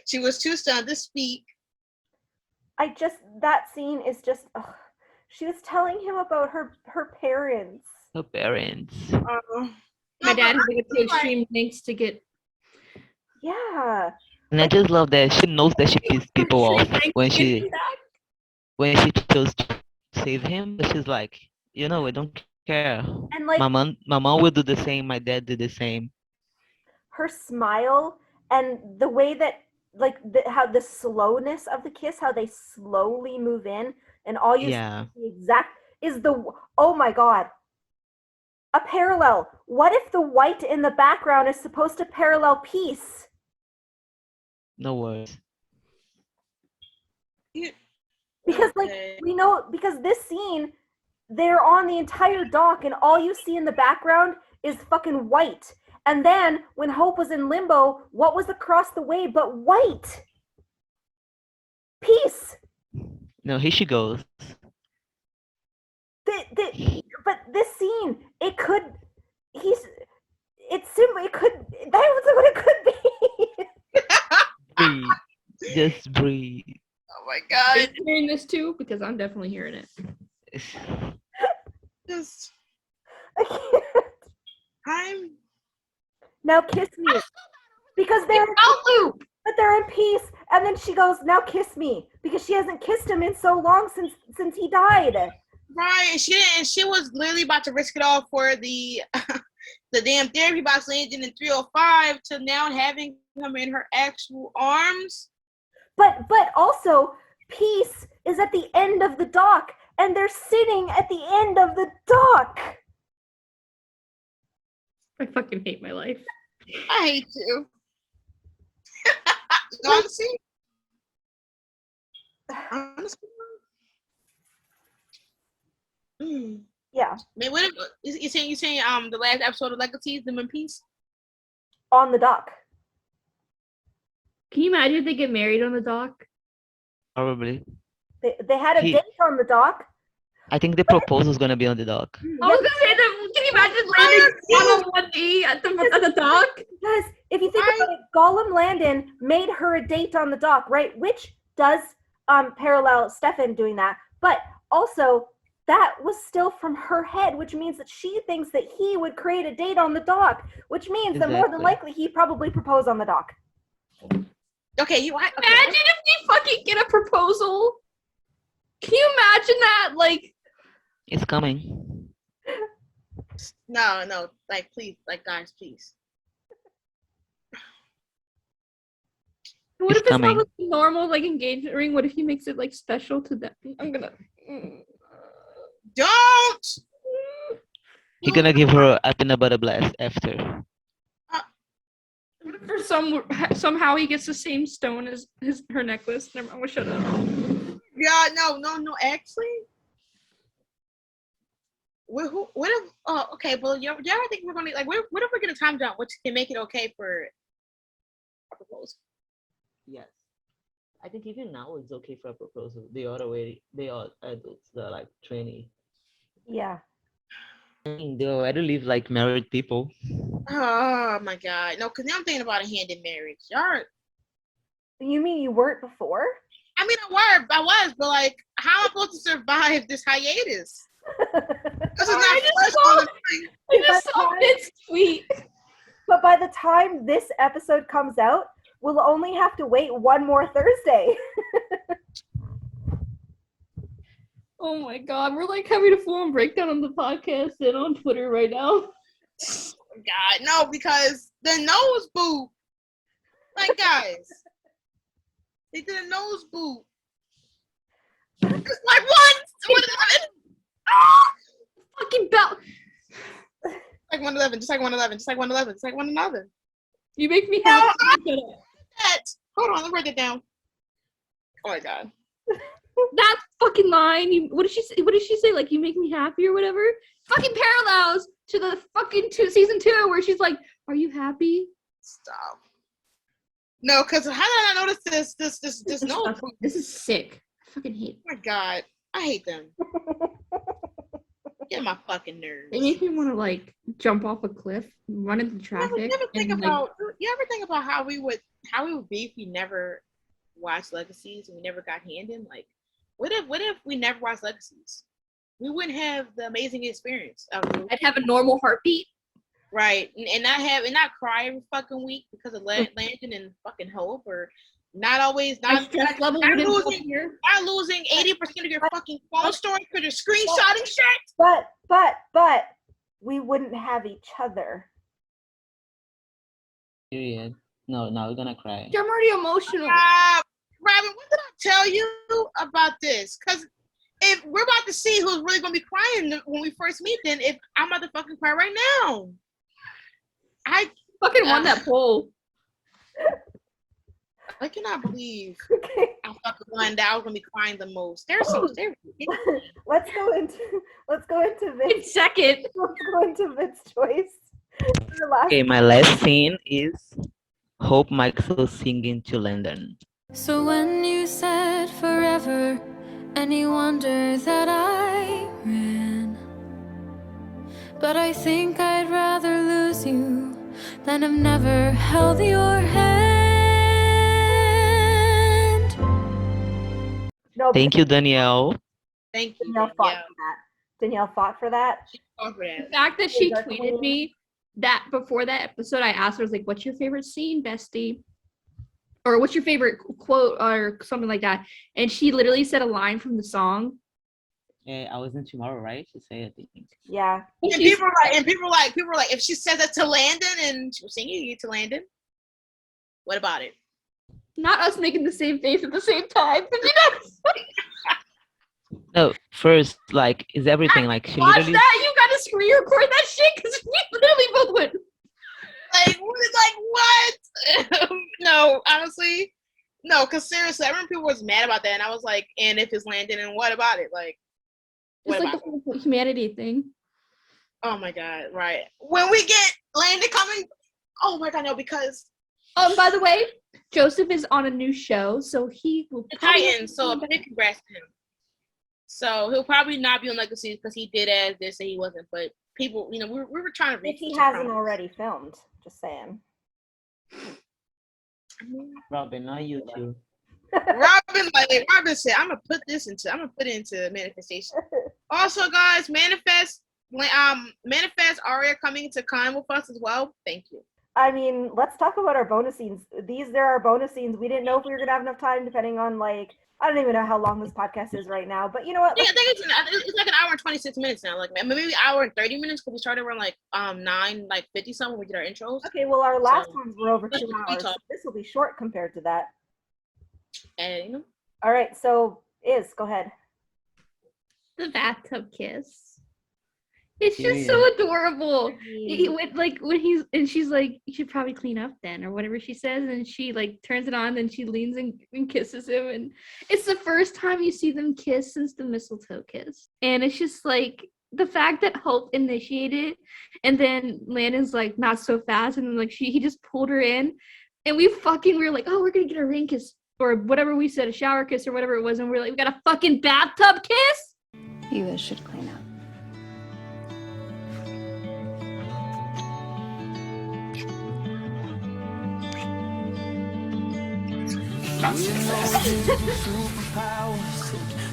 She was too stunned to speak. That scene is just, ugh. She was telling him about her parents. Her parents. My dad had to get to extreme lengths to get. Yeah. And I just love that she knows that she pissed people off when she chose to save him. But she's like, I don't care. And like, my mom will do the same. My dad did the same. Her smile and the way that, like, how the slowness of the kiss, how they slowly move in, and all you see oh my God, a parallel. What if the white in the background is supposed to parallel peace? No words. Because we know, because this scene, they're on the entire dock and all you see in the background is fucking white. And then when Hope was in limbo, what was across the way but white? Peace. No, here she goes. But this scene, that was what it could be. Breathe. Just breathe. Oh my God. Are you hearing this too? Because I'm definitely hearing it. Just. I can't. I'm. Now kiss me. Because they're loop. But they're in peace. And then she goes, now kiss me. Because she hasn't kissed him in so long since he died. Right, and she was literally about to risk it all for the damn therapy box landing in 305 to now having him in her actual arms. But also, peace is at the end of the dock, and they're sitting at the end of the dock. I fucking hate my life. I hate you. Honestly. Yeah. Man, what you saying the last episode of Legacies, them in peace? On the dock. Can you imagine if they get married on the dock? Probably. They had a date on the dock. I think the proposal is gonna be on the dock. I was gonna say that. Can you imagine landing on one knee at the dock? Because if you think about it, Gollum Landon made her a date on the dock, right? Which does parallel Stefan doing that, but also that was still from her head, which means that she thinks that he would create a date on the dock, which means that more than likely he probably proposed on the dock. Okay, Imagine if they fucking get a proposal. Can you imagine that? Like, it's coming. No, like please, like guys, please. What if it's coming. not like a normal like engagement ring? What if he makes it like special to them? I'm gonna. Don't. You're gonna give her a peanut butter blast after. What if somehow he gets the same stone as her necklace? Never mind, we'll shut up. Yeah, no. Actually, what if? Oh, okay. Well, you ever think we're gonna like? What if we're gonna time jump, which can make it okay for a proposal? Yes. I think even now it's okay for a proposal. They are adults. They're like 20. Yeah. They already live like married people. Oh my god, no! Because now I'm thinking about a Handon marriage. Y'all. You mean you weren't before? I mean, I was, but like, how am I supposed to survive this hiatus? This is not fresh on the thing. I just saw this tweet. But by the time this episode comes out, we'll only have to wait one more Thursday. Oh my god, we're like having a full-on breakdown on the podcast and on Twitter right now. Oh god, no, because the nose boot. Like, guys, they did a nose boot. It's like what? Fucking belt. Like 111, just like 111, just like 111, just like 111. You make me happy. Hold on, let me write that down. Oh my god. That fucking line. What did she say? What did she say? Like, you make me happy or whatever. Fucking parallels to the fucking season 2 where she's like, "Are you happy?" Stop. No, because how did I not notice this nose boot? This is sick. I fucking hate. Oh my god, I hate them. Get my fucking nerves. They make me want to like jump off a cliff, run into traffic. You ever think about how we would be if we never watched Legacies and we never got Handon? Like, what if we never watched Legacies? We wouldn't have the amazing experience. I'd have a normal heartbeat. Right, and not cry every fucking week because of Landon and fucking Hope, or not losing 80% of your fucking phone storage because you're screenshotting shit. But we wouldn't have each other. Period. No, we're gonna cry. I'm already emotional. Robyn, what did I tell you about this? Because if we're about to see who's really gonna be crying when we first meet, then if I'm about to fucking cry right now. I fucking won that poll. I cannot believe I fucking won that I was gonna be crying the most. Let's go into Vince's second. Let's go into Vince's choice. Okay, my last scene is Hope Maxwell singing to Landon. So when you said forever, any wonder that I ran, but I think I'd rather lose you than have never held your hand. No, Thank you, Danielle. Thank you. Danielle fought for that. Danielle fought for that. The fact that she tweeted me that before that episode, I asked her, I was like, "What's your favorite scene, bestie?" Or what's your favorite quote or something like that? And she literally said a line from the song. Yeah, I was in Tomorrow, right? She said, I think. Yeah. And people were like, if she says that to Landon and she was singing it to Landon, what about it? Not us making the same face at the same time. No, first, like, is everything like she Watch literally? that! You gotta screen record that shit because we literally both went. Like what? No, honestly, no. Because seriously, I remember people was mad about that, and I was like, and if it's Landon, and what about it? Like, it's like the whole humanity thing. Oh my god! Right when we get Landon coming, oh my god, no, because. By the way, Joseph is on a new show, so he will. Titans, so a big congrats to him. So he'll probably not be on Legacies because he did as this and he wasn't. But people, we were trying to reach. If he hasn't already filmed, just saying. Robyn, not you too. Robyn said, I'm gonna put it into manifestation. Also, guys, manifest Aria coming to con with us as well. Thank you. I mean, let's talk about our bonus scenes. There are bonus scenes. We didn't know if we were gonna have enough time, depending on like I don't even know how long this podcast is right now. But you know what? I think it's like an hour and 26 minutes now. Like maybe an hour and 30 minutes because we started around like 9:50 something. We did our intros. Okay, well our last ones were over 2 hours. So this will be short compared to that. And all right, so go ahead. The bathtub kiss. It's just so adorable. When she's like, you should probably clean up then, or whatever she says, and she like turns it on, and she leans and kisses him, and it's the first time you see them kiss since the mistletoe kiss, and it's just like the fact that Hope initiated, and then Landon's like not so fast, and then like he just pulled her in, and we were like, oh, we're gonna get a rain kiss or whatever we said, a shower kiss or whatever it was, and we're like, we got a fucking bathtub kiss. You guys should clean up.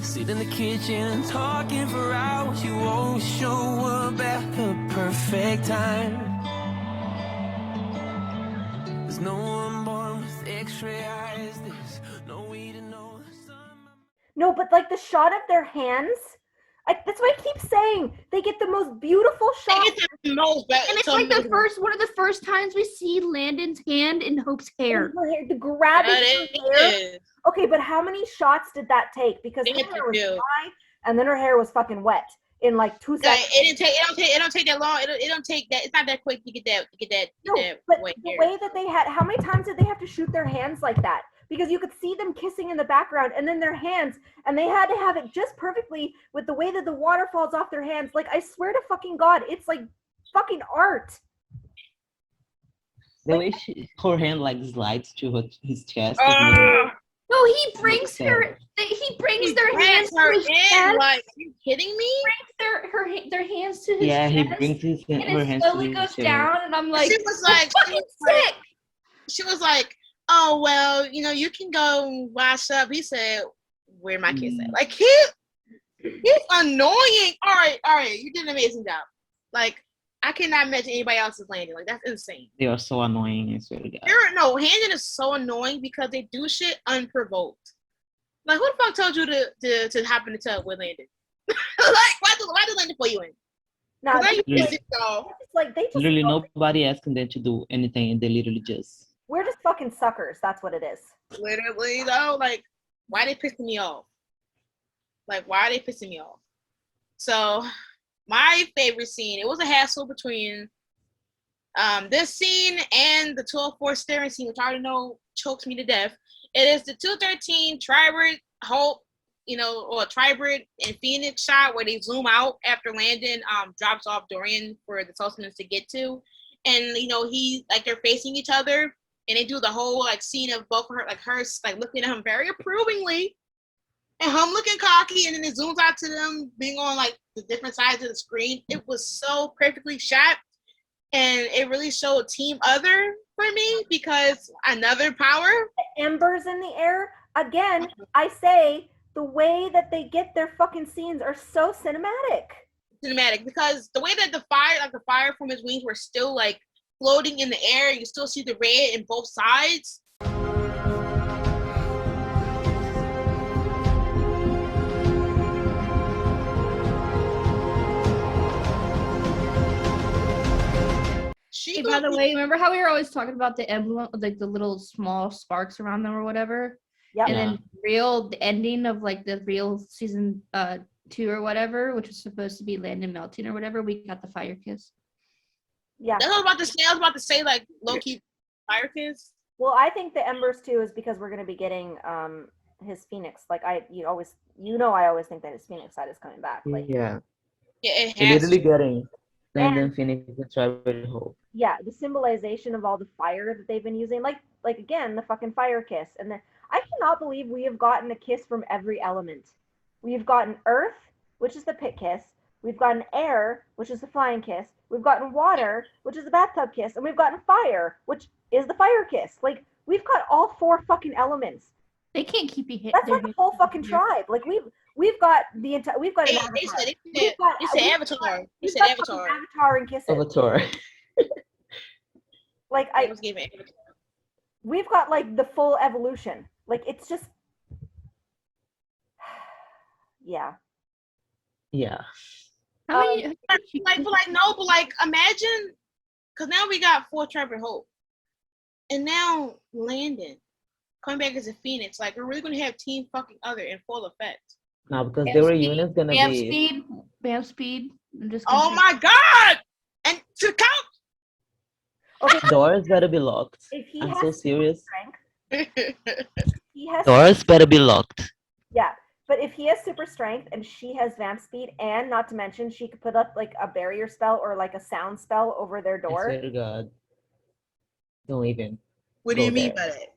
Sit in the kitchen talking for hours. You always show up at the perfect time. There's no one born with X-ray eyes. There's no way to know. No, but like the shot of their hands. That's what I keep saying. They get the most beautiful shot. And it's like one of the first times we see Landon's hand in Hope's hair. To grab it hair. Okay, but how many shots did that take? Because her hair was dry, and then her hair was fucking wet in like 2 seconds. It don't take that long. It don't take that. It's not that quick to get that. But the way that they had, how many times did they have to shoot their hands like that? Because you could see them kissing in the background, and then their hands, and they had to have it just perfectly with the way that the water falls off their hands. Like, I swear to fucking God, it's like fucking art. The way her hand like slides to his chest. No, he brings her. He brings their hands to his chest. Like, are you kidding me? Brings their hands to his chest. Yeah, he brings her hands to his chest. Slowly goes down, and I'm like, she was like, fucking sick. She was like, oh, well, you can go wash up. He said, where my kids at? Like, he's annoying. All right, you did an amazing job. Like, I cannot imagine anybody else's landing. Like, that's insane. They are so annoying, I swear to God. Handon is so annoying because they do shit unprovoked. Like, who the fuck told you to hop in the tub with Landon? Like, why do Landon pull you in? No, literally nobody asking them to do anything, and they literally just... We're just fucking suckers. That's what it is. Literally, though, like, why are they pissing me off? So, my favorite scene, it was a hassle between this scene and the 204 staring scene, which I already know chokes me to death. It is the 213 Tribrid Hope, or Tribrid and Phoenix shot where they zoom out after Landon drops off Dorian for the Tulsimans to get to. And, they're facing each other. And they do the whole like scene of both of her, like her like looking at him very approvingly, and him looking cocky, and then it zooms out to them being on like the different sides of the screen. It was so perfectly shot, and it really showed Team Other for me because another power. The embers in the air. Again, I say the way that they get their fucking scenes are so cinematic. Because the way that the fire from his wings were still like floating in the air, you still see the red in both sides. Hey, by the way, remember how we were always talking about the emblem, like the little small sparks around them or whatever? Yeah. And then the ending of like the real season 2 or whatever, which was supposed to be Landon melting or whatever, we got the fire kiss. Yeah. That's what I was about to say, like low-key fire kiss. Well, I think the embers too is because we're gonna be getting his Phoenix. Like I always think that his Phoenix side is coming back. Like yeah, it has literally getting Landon, Phoenix, and Tribrid Hope. Yeah, the symbolization of all the fire that they've been using, like again, the fucking fire kiss. And then I cannot believe we have gotten a kiss from every element. We've gotten earth, which is the pit kiss. We've gotten air, which is the flying kiss. We've gotten water, which is the bathtub kiss. And we've gotten fire, which is the fire kiss. Like, we've got all 4 fucking elements. They can't keep you hit. That's like a whole fucking tribe. Like, we've got the entire, we've got an avatar. It's an avatar. Avatar and kissing. Avatar. Like we've got like the full evolution. Like it's just, yeah. Yeah. But imagine, because now we got for Trevor Hope, and now Landon coming back as a Phoenix. Like, we're really gonna have Team fucking Other in full effect. No, because their reunion is gonna be Bam Speed. Oh my god! And to the count. Okay. Doors better be locked. I'm so serious. Doors better be locked. Yeah. But if he has super strength and she has vamp speed, and not to mention she could put up like a barrier spell or like a sound spell over their door. I swear to God. Don't even. What do you mean by that?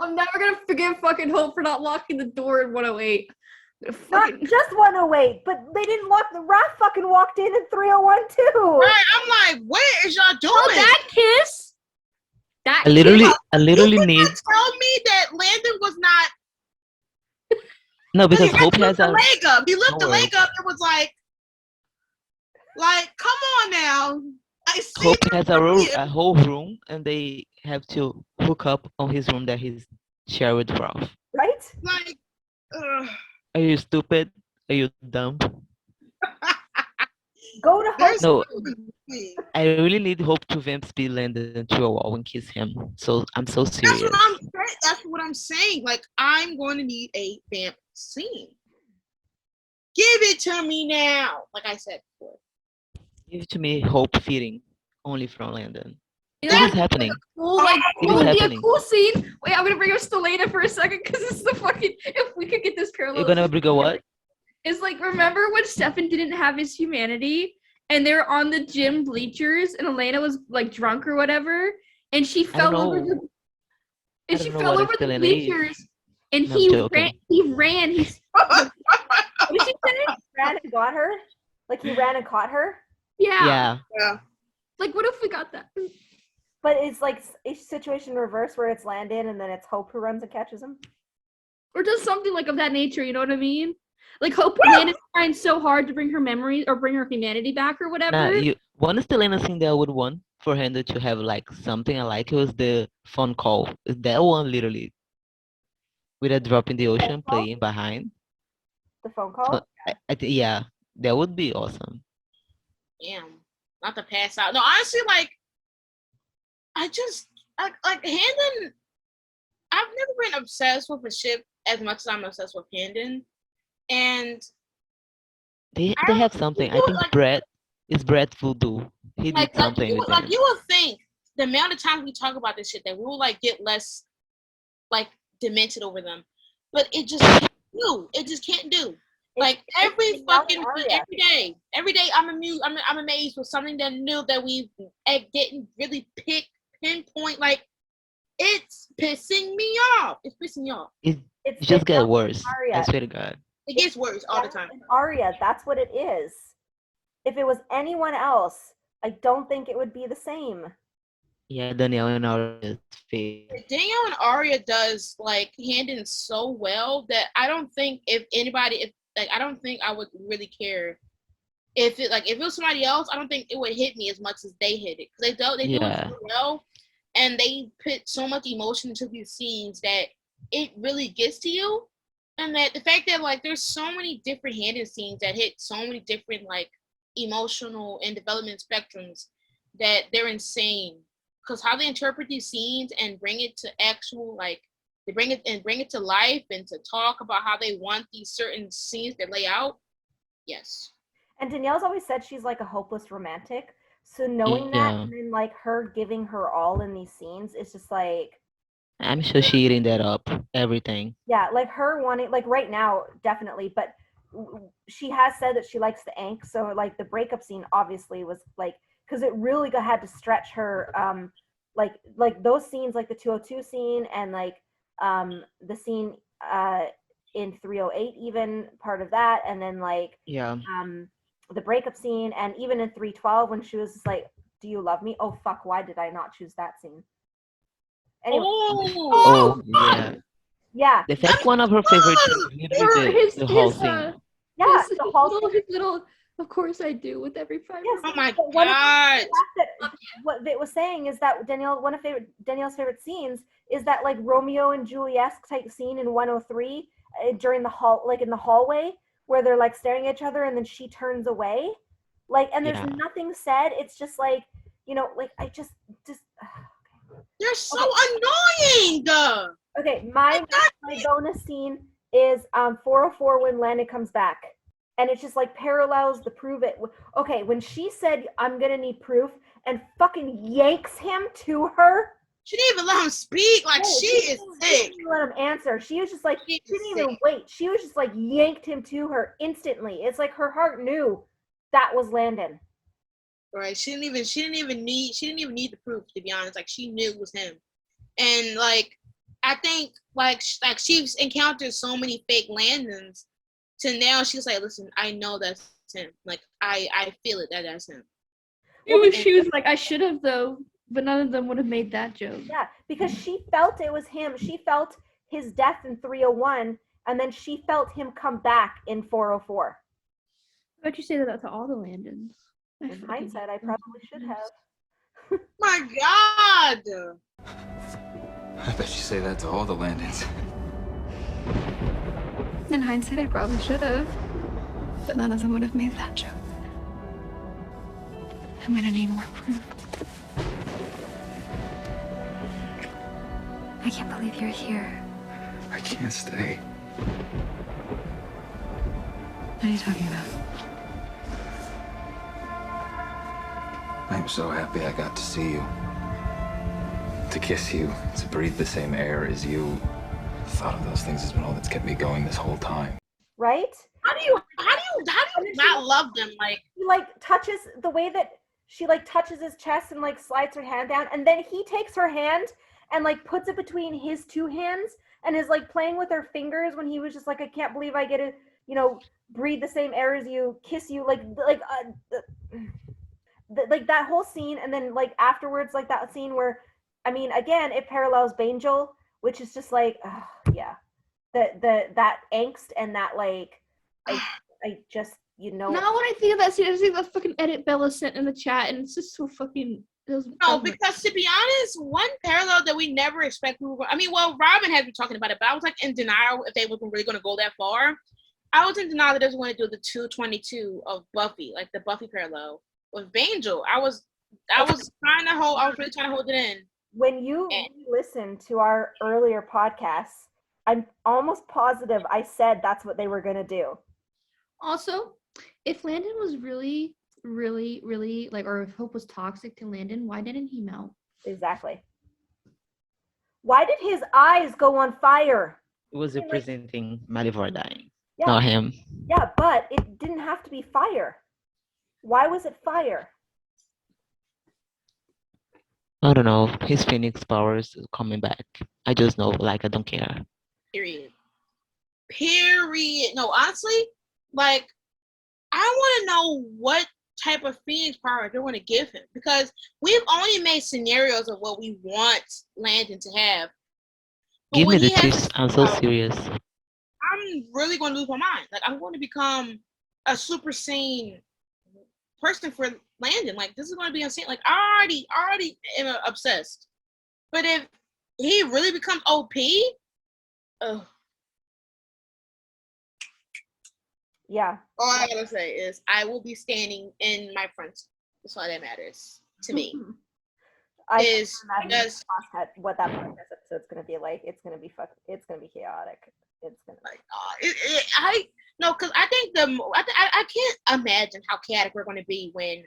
I'm never gonna forgive fucking Hope for not locking the door in 108. Not just 108, but they didn't lock the Wrath fucking walked in 301 too. Right, I'm like, what is y'all doing? Oh, that kiss? I literally need. Tell me that Landon was not. No, because Hope has a leg up. He lifted the leg up. It was like, come on now. I see. Hope has a whole room, and they have to hook up on his room that he's share with Ralph. Right? Like, are you stupid? Are you dumb? Go to Hope. No, I really need Hope to vamp speed Landon into a wall and kiss him. So I'm so serious. That's what I'm saying. Like, I'm going to need a vamp scene. Give it to me now. Like I said before. Give it to me. Hope feeding only from Landon. This is happening. Cool, like, it it would be happening. a cool scene. Wait, I'm gonna bring up Stelena for a second because it's the fucking. If we could get this parallel. You're gonna bring a what? It's like, remember when Stefan didn't have his humanity and they're on the gym bleachers and Elena was like drunk or whatever, and she fell over the. And she fell over the bleachers, and he ran. What did she say? Ran and got her. Like he ran and caught her. Yeah. Like, what if we got that? But it's like a situation reverse where it's Landon and then it's Hope who runs and catches him. Or does something like of that nature, you know what I mean? Like Hope Landon's trying so hard to bring her memories or bring her humanity back or whatever. One Stelena thing that I would want for Handon to have like something I like was the phone call. Is that one literally with a drop in the ocean playing behind? The phone call? Yeah, that would be awesome. Damn, not to pass out. No, honestly, like, like Handon. I've never been obsessed with a ship as much as I'm obsessed with Handon, and they have something. I think Brett is Brett Voodoo. He did something with like them. you would think the amount of times we talk about this shit that we will like get less like demented over them, but it just can't do. It just can't do. Like every fucking every day I'm amused. I'm amazed with something that new that we didn't really pinpoint. Like it's pissing me off. It's pissing me off. It just gets worse. I swear to God. It gets worse all the time. Arya, that's what it is. If it was anyone else, I don't think it would be the same. Yeah, Danielle and Arya fake. Danielle and Arya does like Handon so well that I don't think I don't think I would really care if it was somebody else. I don't think it would hit me as much as they hit it because they do it so well, and they put so much emotion into these scenes that it really gets to you. And that the fact that like there's so many different Handon scenes that hit so many different like emotional and development spectrums that they're insane. Because how they interpret these scenes and bring it to actual like they bring it to life and to talk about how they want these certain scenes that lay out. Yes. And Danielle's always said she's like a hopeless romantic. So knowing that and then like her giving her all in these scenes, it's just like I'm sure she eating that up. Everything. Yeah, like her wanting like right now, definitely, but she has said that she likes the angst. So like the breakup scene obviously was like because it really had to stretch her like those scenes like the 202 scene and like the scene in 308 even part of that and then like the breakup scene and even in 312 when she was just like, do you love me? Oh fuck, why did I not choose that scene? Anyway. Yeah. That's one of her favorites. The whole scene. Yeah, the whole his little Of course I do, with every fiber. Yes. Oh my But one of god. what it was saying is that one of Danielle's favorite scenes is that like Romeo and Juliet type scene in 103 during the in the hallway where they're like staring at each other and then she turns away, like, and there's nothing said. It's just like, you know, like I just. They're so annoying. Okay, my bonus scene is 404 when Landon comes back. And it's just like parallels the prove it. Okay, when she said, I'm gonna need proof, and fucking yanks him to her. She didn't even let him speak. Like, she is sick. She didn't let him answer. She was just like, she didn't even wait. She was just like yanked him to her instantly. It's like her heart knew that was Landon. Right. She didn't even need the proof, to be honest. Like, she knew it was him. And like, I think like she's encountered so many fake Landons to now she's like, listen, I know that's him. Like, I feel it that's him. She was like, I should have though, but none of them would have made that joke. Yeah, because she felt it was him. She felt his death in 301, and then she felt him come back in 404. I bet you say that to all the Landons. In hindsight, I probably should have. My God! I bet you say that to all the Landons. In hindsight, I probably should have, but none of them would have made that joke. I'm gonna need more proof. I can't believe you're here. I can't stay. What are you talking about? I'm so happy I got to see you. To kiss you, to breathe the same air as you. The thought of those things has been all that's kept me going this whole time. Right? How do you not love them? Like, he like touches the way that she like touches his chest and like slides her hand down, and then he takes her hand and like puts it between his two hands and is like playing with her fingers when he was just like, I can't believe I get to, you know, breathe the same air as you, kiss you, like that whole scene. And then like afterwards, like that scene where, I mean, again, it parallels Bangel, which is just like, yeah, that angst and that like, I just, you know. Now when I think of that scene, I think that fucking edit Bella sent in the chat, and it's just so fucking. No, because to be honest, one parallel that we never expect we were going. I mean, well, Robyn had been talking about it, but I was like in denial if they were really going to go that far. I was in denial that they was going to do the 222 of Buffy, like the Buffy parallel with Bangel. I was trying to hold. I was really trying to hold it in. When you listen to our earlier podcasts, I'm almost positive I said that's what they were going to do. Also, if Landon was really, like, or if Hope was toxic to Landon, why didn't he melt? Exactly. Why did his eyes go on fire? It was representing Malivore dying, yeah. not him. Yeah, but it didn't have to be fire. Why was it fire? I don't know. His Phoenix powers is coming back. I just know, like, I don't care. Period. No, honestly, like, I want to know what type of Phoenix power they're going to give him, because we've only made scenarios of what we want Landon to have. But give me the twist. I'm so serious. I'm really going to lose my mind. Like, I'm going to become a super sane person for Landon. Like, this is going to be insane. Like, I already am obsessed. But if he really becomes OP, yeah. All I gotta say is I will be standing in my front. That's all that matters to me. I is just what that podcast episode's gonna be like. It's gonna be chaotic. It's gonna like because I think I can't imagine how chaotic we're gonna be when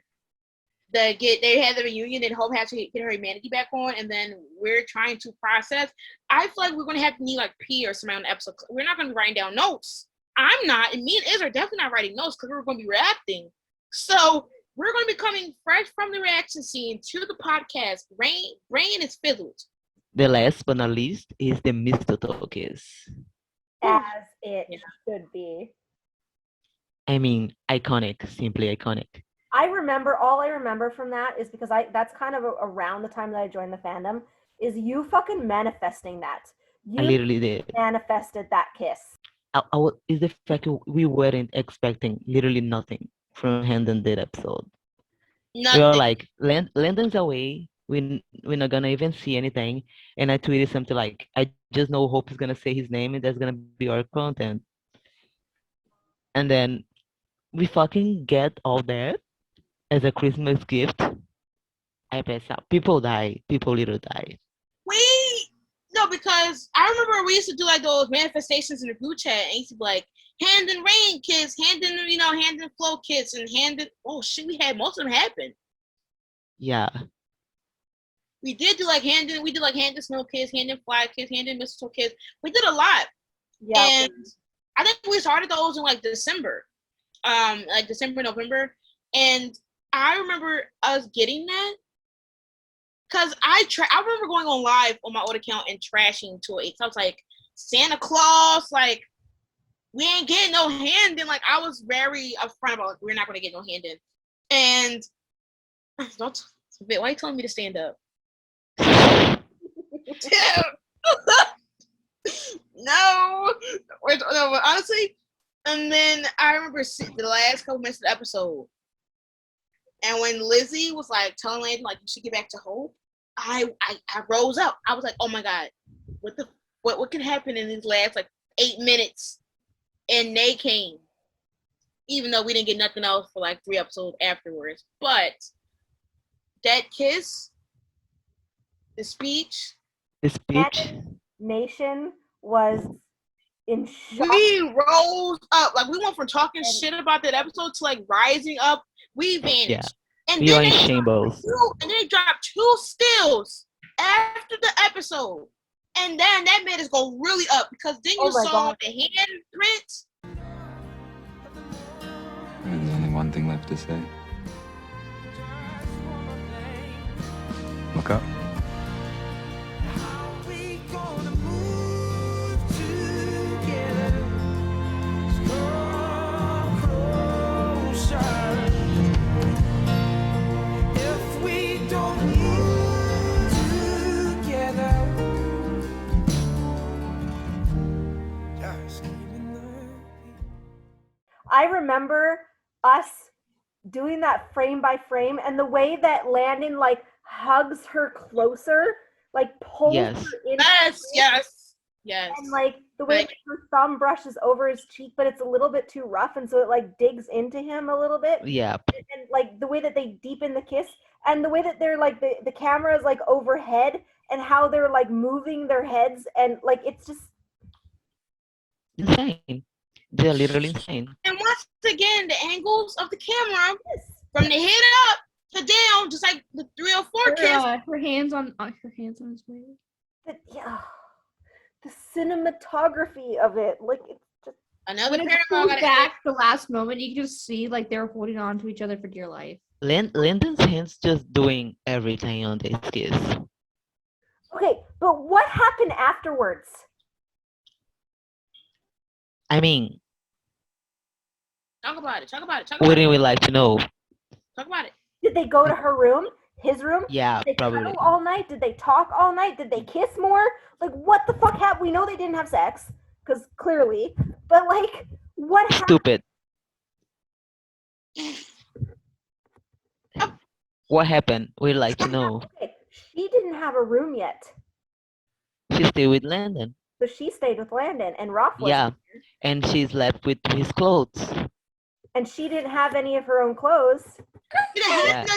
they have the reunion and Hope has to get her humanity back on, and then we're trying to process. I feel like we're gonna have to need like P or somebody on the episode. We're not gonna be writing down notes. I'm not, and me and Iz are definitely not writing notes because we're going to be reacting. So we're going to be coming fresh from the reaction scene to the podcast. Brain is fizzled. The last but not least is the mistletoe kiss. As it should be. I mean, iconic, simply iconic. All I remember from that is because that's kind of around the time that I joined the fandom, is you fucking manifesting that. You I literally did. Manifested that kiss. Is the fact we weren't expecting literally nothing. from Handon that episode. We were Nothing. like, Landon's away. We're not gonna even see anything. And I tweeted something like, I just know Hope is gonna say his name and that's gonna be our content. And then we fucking get all that as a Christmas gift. I pass out. People die. People literally die. No, because I remember we used to do like those manifestations in the group chat, and used to be like Handon Rain kids, Handon, Handon Flow kids, and Handon. Oh shit, we had most of them happen. Yeah. We did do like Handon. We did like Handon Snow kids, Handon Fly kids, Handon Mistletoe kids. We did a lot. Yeah. And I think we started those in like December, like December, November, and I remember us getting that. Cause I remember going on live on my old account and trashing to it. I was like, Santa Claus, like, we ain't getting no Handon. Like, I was very upfront about, like, we're not gonna get no Handon. And why are you telling me to stand up? No, but honestly. And then I remember the last couple minutes of the episode, and when Lizzie was like telling Landon like you should get back to Hope, I rose up. I was like, oh my god, what can happen in these last like 8 minutes? And they came, even though we didn't get nothing else for like 3 episodes afterwards. But that kiss, the speech, Nation was in shock. We rose up. Like, we went from talking shit about that episode to like rising up. We vanished. Yeah. And You're then in shambles. they dropped 2 stills after the episode. And then that made us go really up, because then you saw the handprint. There's only one thing left to say. Look up. I remember us doing that frame by frame, and the way that Landon like hugs her closer, like pulls her in. Yes. And like the way that her thumb brushes over his cheek, but it's a little bit too rough, and so it like digs into him a little bit. Yeah. And like the way that they deepen the kiss, and the way that they're like the camera is like overhead, and how they're like moving their heads, and like it's just insane. They're literally insane. And once again, the angles of the camera from the head up to down, just like the 3 or 4 kiss. Her hands on his waist. The cinematography of it, like it's just another back the last moment. You can just see like they're holding on to each other for dear life. Landon's hands just doing everything on this kiss. Okay, but what happened afterwards? I mean, talk about it. Wouldn't we like to know? Talk about it. Did they go to her room? His room? Yeah, Did they probably. cuddle all night? Did they talk all night? Did they kiss more? Like, what the fuck happened? We know they didn't have sex, because clearly, but like, what happened? Stupid. What happened? We'd like to know. Okay, she didn't have a room yet, She stayed with Landon. so she stayed with Landon, and Roth was Yeah, and she's left with his clothes. and she didn't have any of her own clothes. She didn't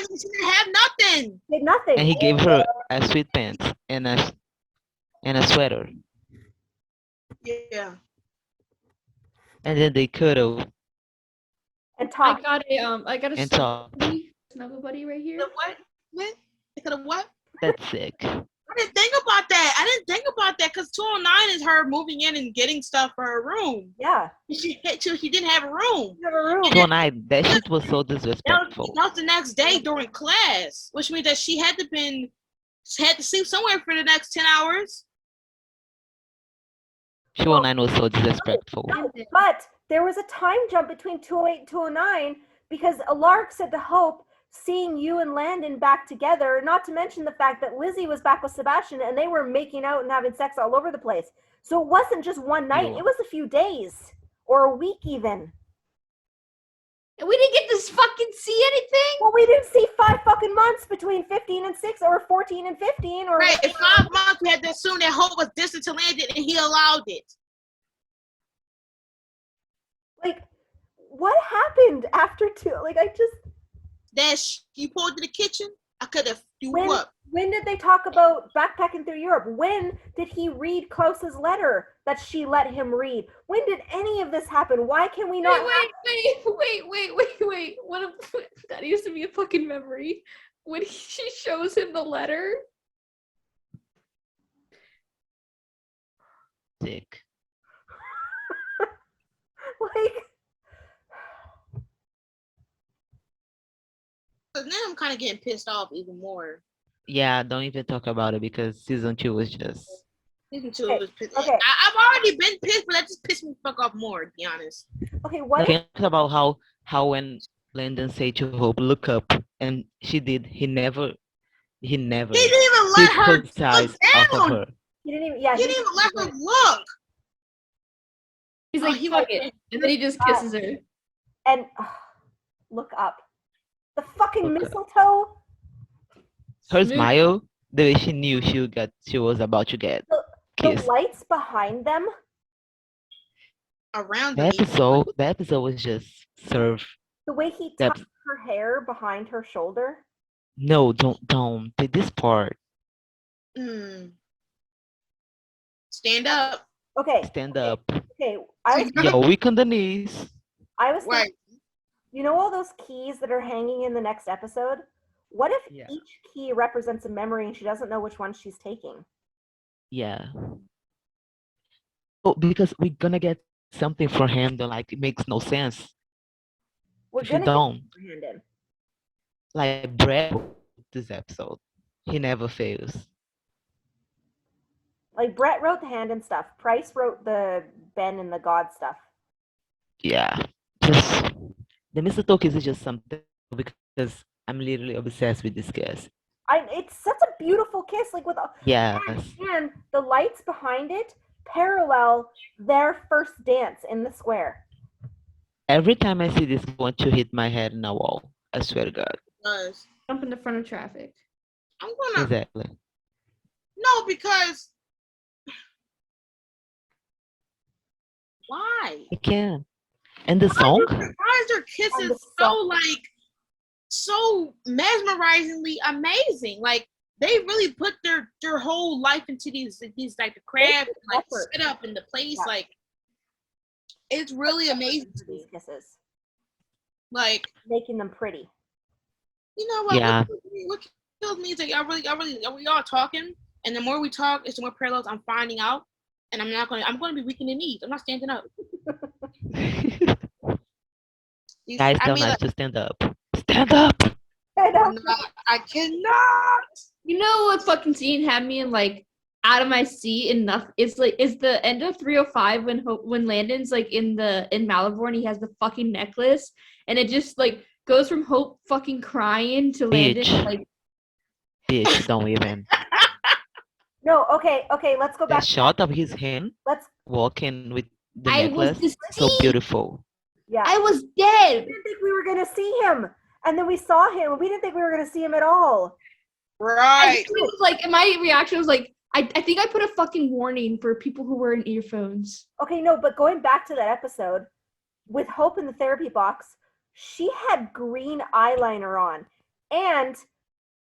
have nothing. Did nothing. And he gave her a sweatpants and a sweater. Yeah. And then they cuddle And talk. I got a and talk. snuggle buddy right here. The what? What? They could have what? That's sick. I didn't think about that. Because 209 is her moving in and getting stuff for her room. Yeah. She didn't have a room. Tonight, that shit was so disrespectful. That was the next day during class, which means that she had to sleep somewhere for the next 10 hours. 209 was so disrespectful. But there was a time jump between 208 and 209, because Alark said to Hope, seeing you and Landon back together, not to mention the fact that Lizzie was back with Sebastian and they were making out and having sex all over the place. So it wasn't just one night, it was a few days or a week even. And we didn't get to fucking see anything? Well, we didn't see 5 fucking months between 15 and 6 or 14 and 15 or right. In 5 months we had to assume that Hope was distant to Landon and he allowed it. Like, what happened after 2? Like, I just that you pulled to the kitchen, I could have threw up. When did they talk about backpacking through Europe? When did he read Klaus's letter that she let him read? When did any of this happen? Why can we not? Wait. What that used to be a fucking memory. When she shows him the letter. Sick. Like, now I'm kind of getting pissed off even more. Yeah, don't even talk about it because season 2 was just. Season 2 was pissed. Okay. I've already been pissed, but that just pissed me the fuck off more, to be honest. Okay, what? Think about how when Landon said to Hope, look up, and she did. He never. He didn't even let her look down. Her. He didn't even. Yeah. He didn't even let her look. He's like, fuck it, and then he just kisses her. And look up. The fucking mistletoe. Her smile, the way she knew she was about to get kissed. The lights behind them. Around the episode was just serve. The way he tucked her hair behind her shoulder. No, don't. This part. Stand up. Okay. Stand up. Okay. Yo, weak on the knees. I was thinking, you know all those keys that are hanging in the next episode? What if each key represents a memory and she doesn't know which one she's taking? Yeah. Oh, because we're gonna get something for Handon, like it makes no sense. We're gonna don't. Get for Handon. Like Brett this episode. He never fails. Like Brett wrote the Handon stuff. Price wrote the Ben and the God stuff. Yeah. Just the mistletoe kiss is just something because I'm literally obsessed with this kiss. It's such a beautiful kiss, like with and the lights behind it parallel their first dance in the square. Every time I see this, I want to hit my head in a wall. I swear to God. Jump in the front of traffic. I'm gonna exactly. No, because why? I can. And the song? Why is their kisses so mesmerizingly amazing? Like they really put their whole life into these like the craft, like set up in the place. Yeah. Like it's really amazing to these kisses. Like making them pretty. You know what? Yeah. What kills me is like we all talking, and the more we talk, it's the more parallels I'm finding out. And I'm gonna be weak in the knees. I'm not standing up. Guys, tell us to stand up. Stand up. I cannot. You know what fucking scene had me in like out of my seat and nothing? It's the end of 305 when Landon's like in Malivore and he has the fucking necklace and it just like goes from Hope fucking crying to Landon like. Bitch, don't even. No, okay, let's go back. The shot of his hand walking with the necklace, so beautiful. Yeah. I was dead. We didn't think we were gonna see him. And then we saw him and we didn't think we were gonna see him at all. Right. Like my reaction was like, I think I put a fucking warning for people who wear earphones. Okay, no, but going back to that episode, with Hope in the therapy box, she had green eyeliner on. And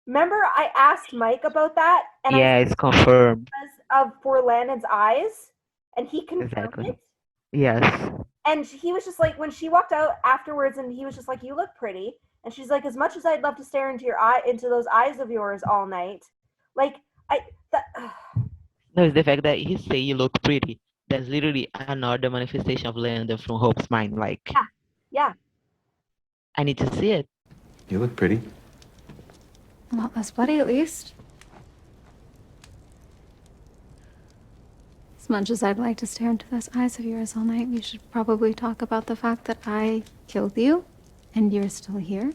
remember, I asked Mike about that, and it's confirmed because for Landon's eyes, and he confirmed it. Yes. And he was just like, when she walked out afterwards, and he was just like, "You look pretty," and she's like, "As much as I'd love to stare into those eyes of yours all night, like No, it's the fact that he say you look pretty. That's literally another manifestation of Landon from Hope's mind. Like, yeah. I need to see it. You look pretty. A lot less bloody, at least. As much as I'd like to stare into those eyes of yours all night, we should probably talk about the fact that I killed you, and you're still here.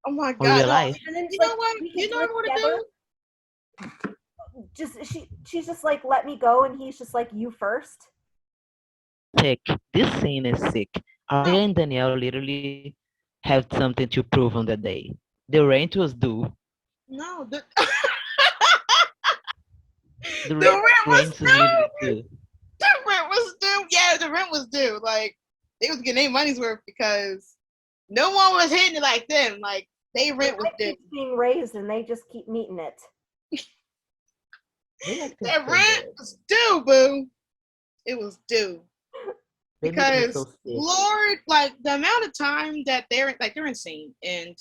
Oh my God! And then, you know what? You know what to do? She's just like, "Let me go," and he's just like, "You first." Sick. This scene is sick. Arya and Danielle literally have something to prove on that day. The rent was due. No, the The rent was rent was literally due. The rent was due. Yeah, the rent was due. Like they was getting their money's worth because no one was hitting it like them. Like they rent was due. It's being raised and they just keep meeting it. That rent was due, boo. It was due. Because Lord, like the amount of time that they're insane, and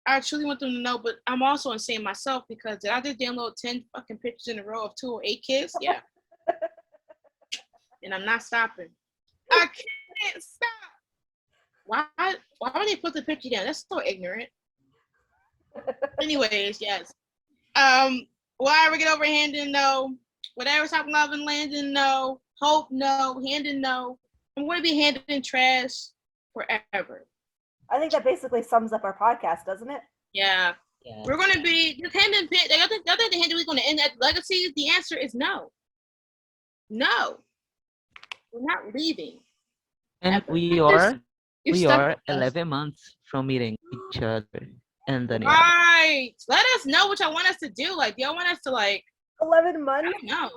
I truly want them to know. But I'm also insane myself because did I just download 10 fucking pictures in a row of 2 or 8 kids? Yeah, and I'm not stopping. I can't stop. Why would they put the picture down? That's so ignorant. Anyways, yes. Will I ever get over Handon? No. Would I ever stop loving Landon? No. Hope? No. Handon? No. I'm going to be Handon trash forever. I think that basically sums up our podcast, doesn't it? Yeah. We're going to be just Handon. I think the Handon we're going to end at Legacies. The answer is no. No. We're not leaving. And we are 11 months from meeting each other. And Danielle. Right. Let us know what y'all want us to do. Like, do y'all want us to 11 months? I don't know.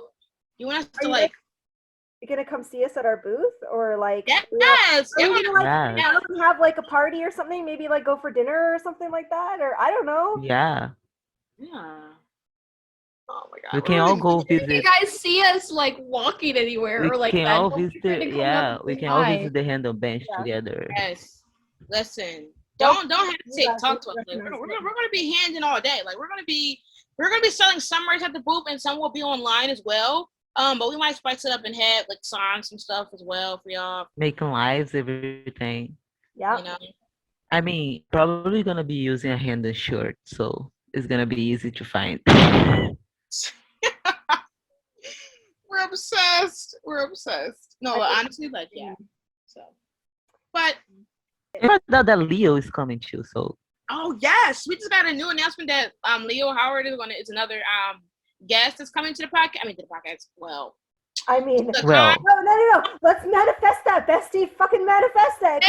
You want us to You're gonna come see us at our booth, or yes, have like a party or something? Maybe go for dinner or something like that, or I don't know. Yeah. Oh my god. We can all go visit. You guys see us walking anywhere or like that? all visit. We can all visit the Handon bench together. Yes. Listen. Don't hesitate to talk to us. We're gonna be Handon all day. We're gonna be selling some merch at the booth, and some will be online as well. But we might spice it up and have songs and stuff as well for y'all. Making lives, everything. Yeah. You know? I mean, probably gonna be using a Handon shirt, so it's gonna be easy to find. We're obsessed. No, honestly, yeah. So, but. That Leo is coming too, so. Oh yes, we just got a new announcement that Leo Howard is another guest that's coming to the podcast. I mean, to the podcast. Well, I mean, no. Let's manifest that, bestie. Fucking manifest that.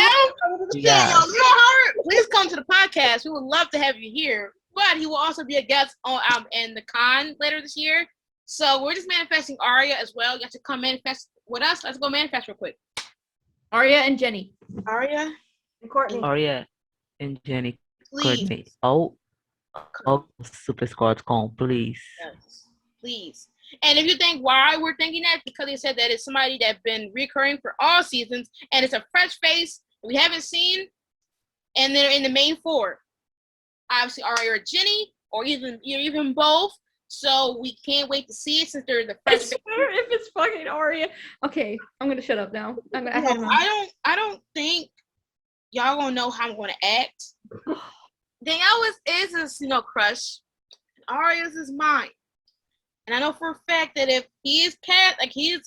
Yeah, Leo Howard, please come to the podcast. We would love to have you here. But he will also be a guest on in the con later this year. So we're just manifesting Arya as well. You have to come manifest with us. Let's go manifest real quick. Arya and Jenny. Arya. Courtney. Arya and Jenny. Please. Courtney. Super Squad con, please. Yes, please. And if you think why we're thinking that, because they said that it's somebody that's been recurring for all seasons, and it's a fresh face we haven't seen, and they're in the main 4. Obviously, Arya or Jenny, or even both. So we can't wait to see it since they're the fresh. I swear, if it's fucking Arya. Okay, I'm gonna shut up now. I don't think y'all gonna know how I'm gonna act. Danielle is his crush. Arya's is mine. And I know for a fact that if he is cast, he's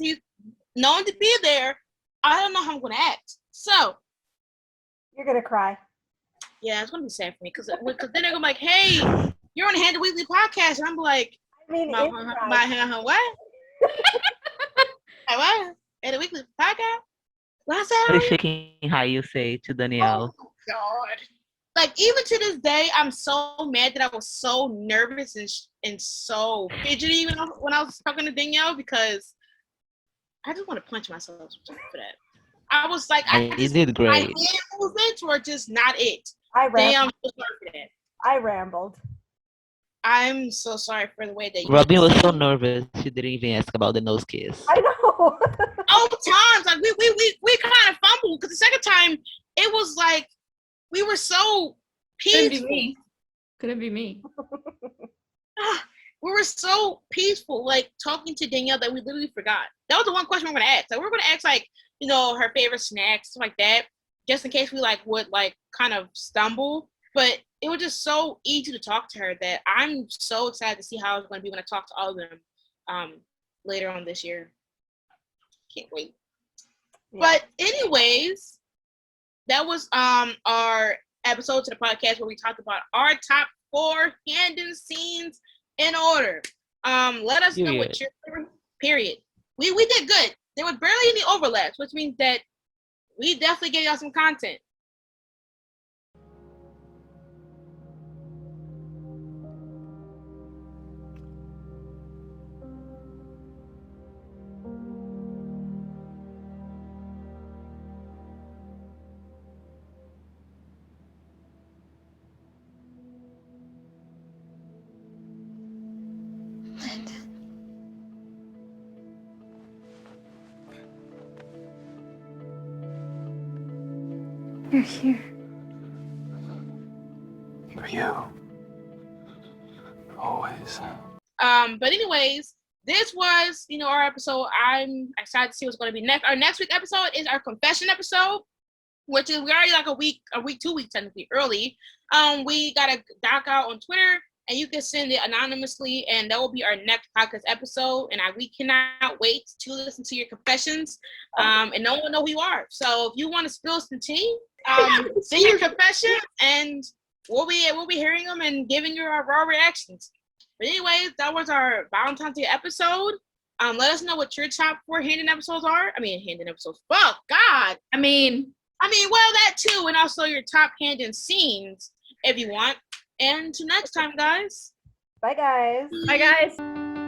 known to be there, I don't know how I'm gonna act. So you're gonna cry. Yeah, it's gonna be sad for me because then they're gonna be like, "Hey, you're on the Handon Weekly podcast," and I'm like, what? What? Handon Weekly podcast? What's that? I'm shaking how you say to Danielle. Oh God! Even to this day, I'm so mad that I was so nervous and so fidgety when I was talking to Danielle because I just want to punch myself for that. I was like, you did great. My hand movements were just not it. I rambled. I'm so sorry for that. I rambled. I'm so sorry for the way that you. Robyn was so nervous she didn't even ask about the nose kiss. I know. All times, we kind of fumbled because the second time it was like we were so peaceful. Couldn't be me. We were so peaceful, talking to Danielle that we literally forgot. That was the one question we were gonna ask. We were gonna ask her favorite snacks, stuff like that, just in case we would kind of stumble. But it was just so easy to talk to her that I'm so excited to see how it's going to be when I talk to all of them later on this year. Can't wait. Yeah. But anyways, that was our episode to the podcast where we talked about our top 4 Handon scenes in order. Let us know what your period. We did good. There was barely any overlaps, which means that we definitely gave y'all some content. You're here. For you. Always. But anyways, this was, our episode. I'm excited to see what's going to be next. Our next week episode is our confession episode, which is, we're already like a week, 2 weeks technically early. We got a doc out on Twitter, and you can send it anonymously, and that will be our next podcast episode. And we cannot wait to listen to your confessions. And no one will know who you are. So if you want to spill some tea, send your confession, and we'll be hearing them and giving you our raw reactions. But anyways, that was our Valentine's Day episode. Let us know what your top 4 Handon episodes are. Handon episodes. Fuck, God. I mean, well, that too, and also your top Handon scenes if you want. And until next time, guys. Bye, guys. Bye, guys.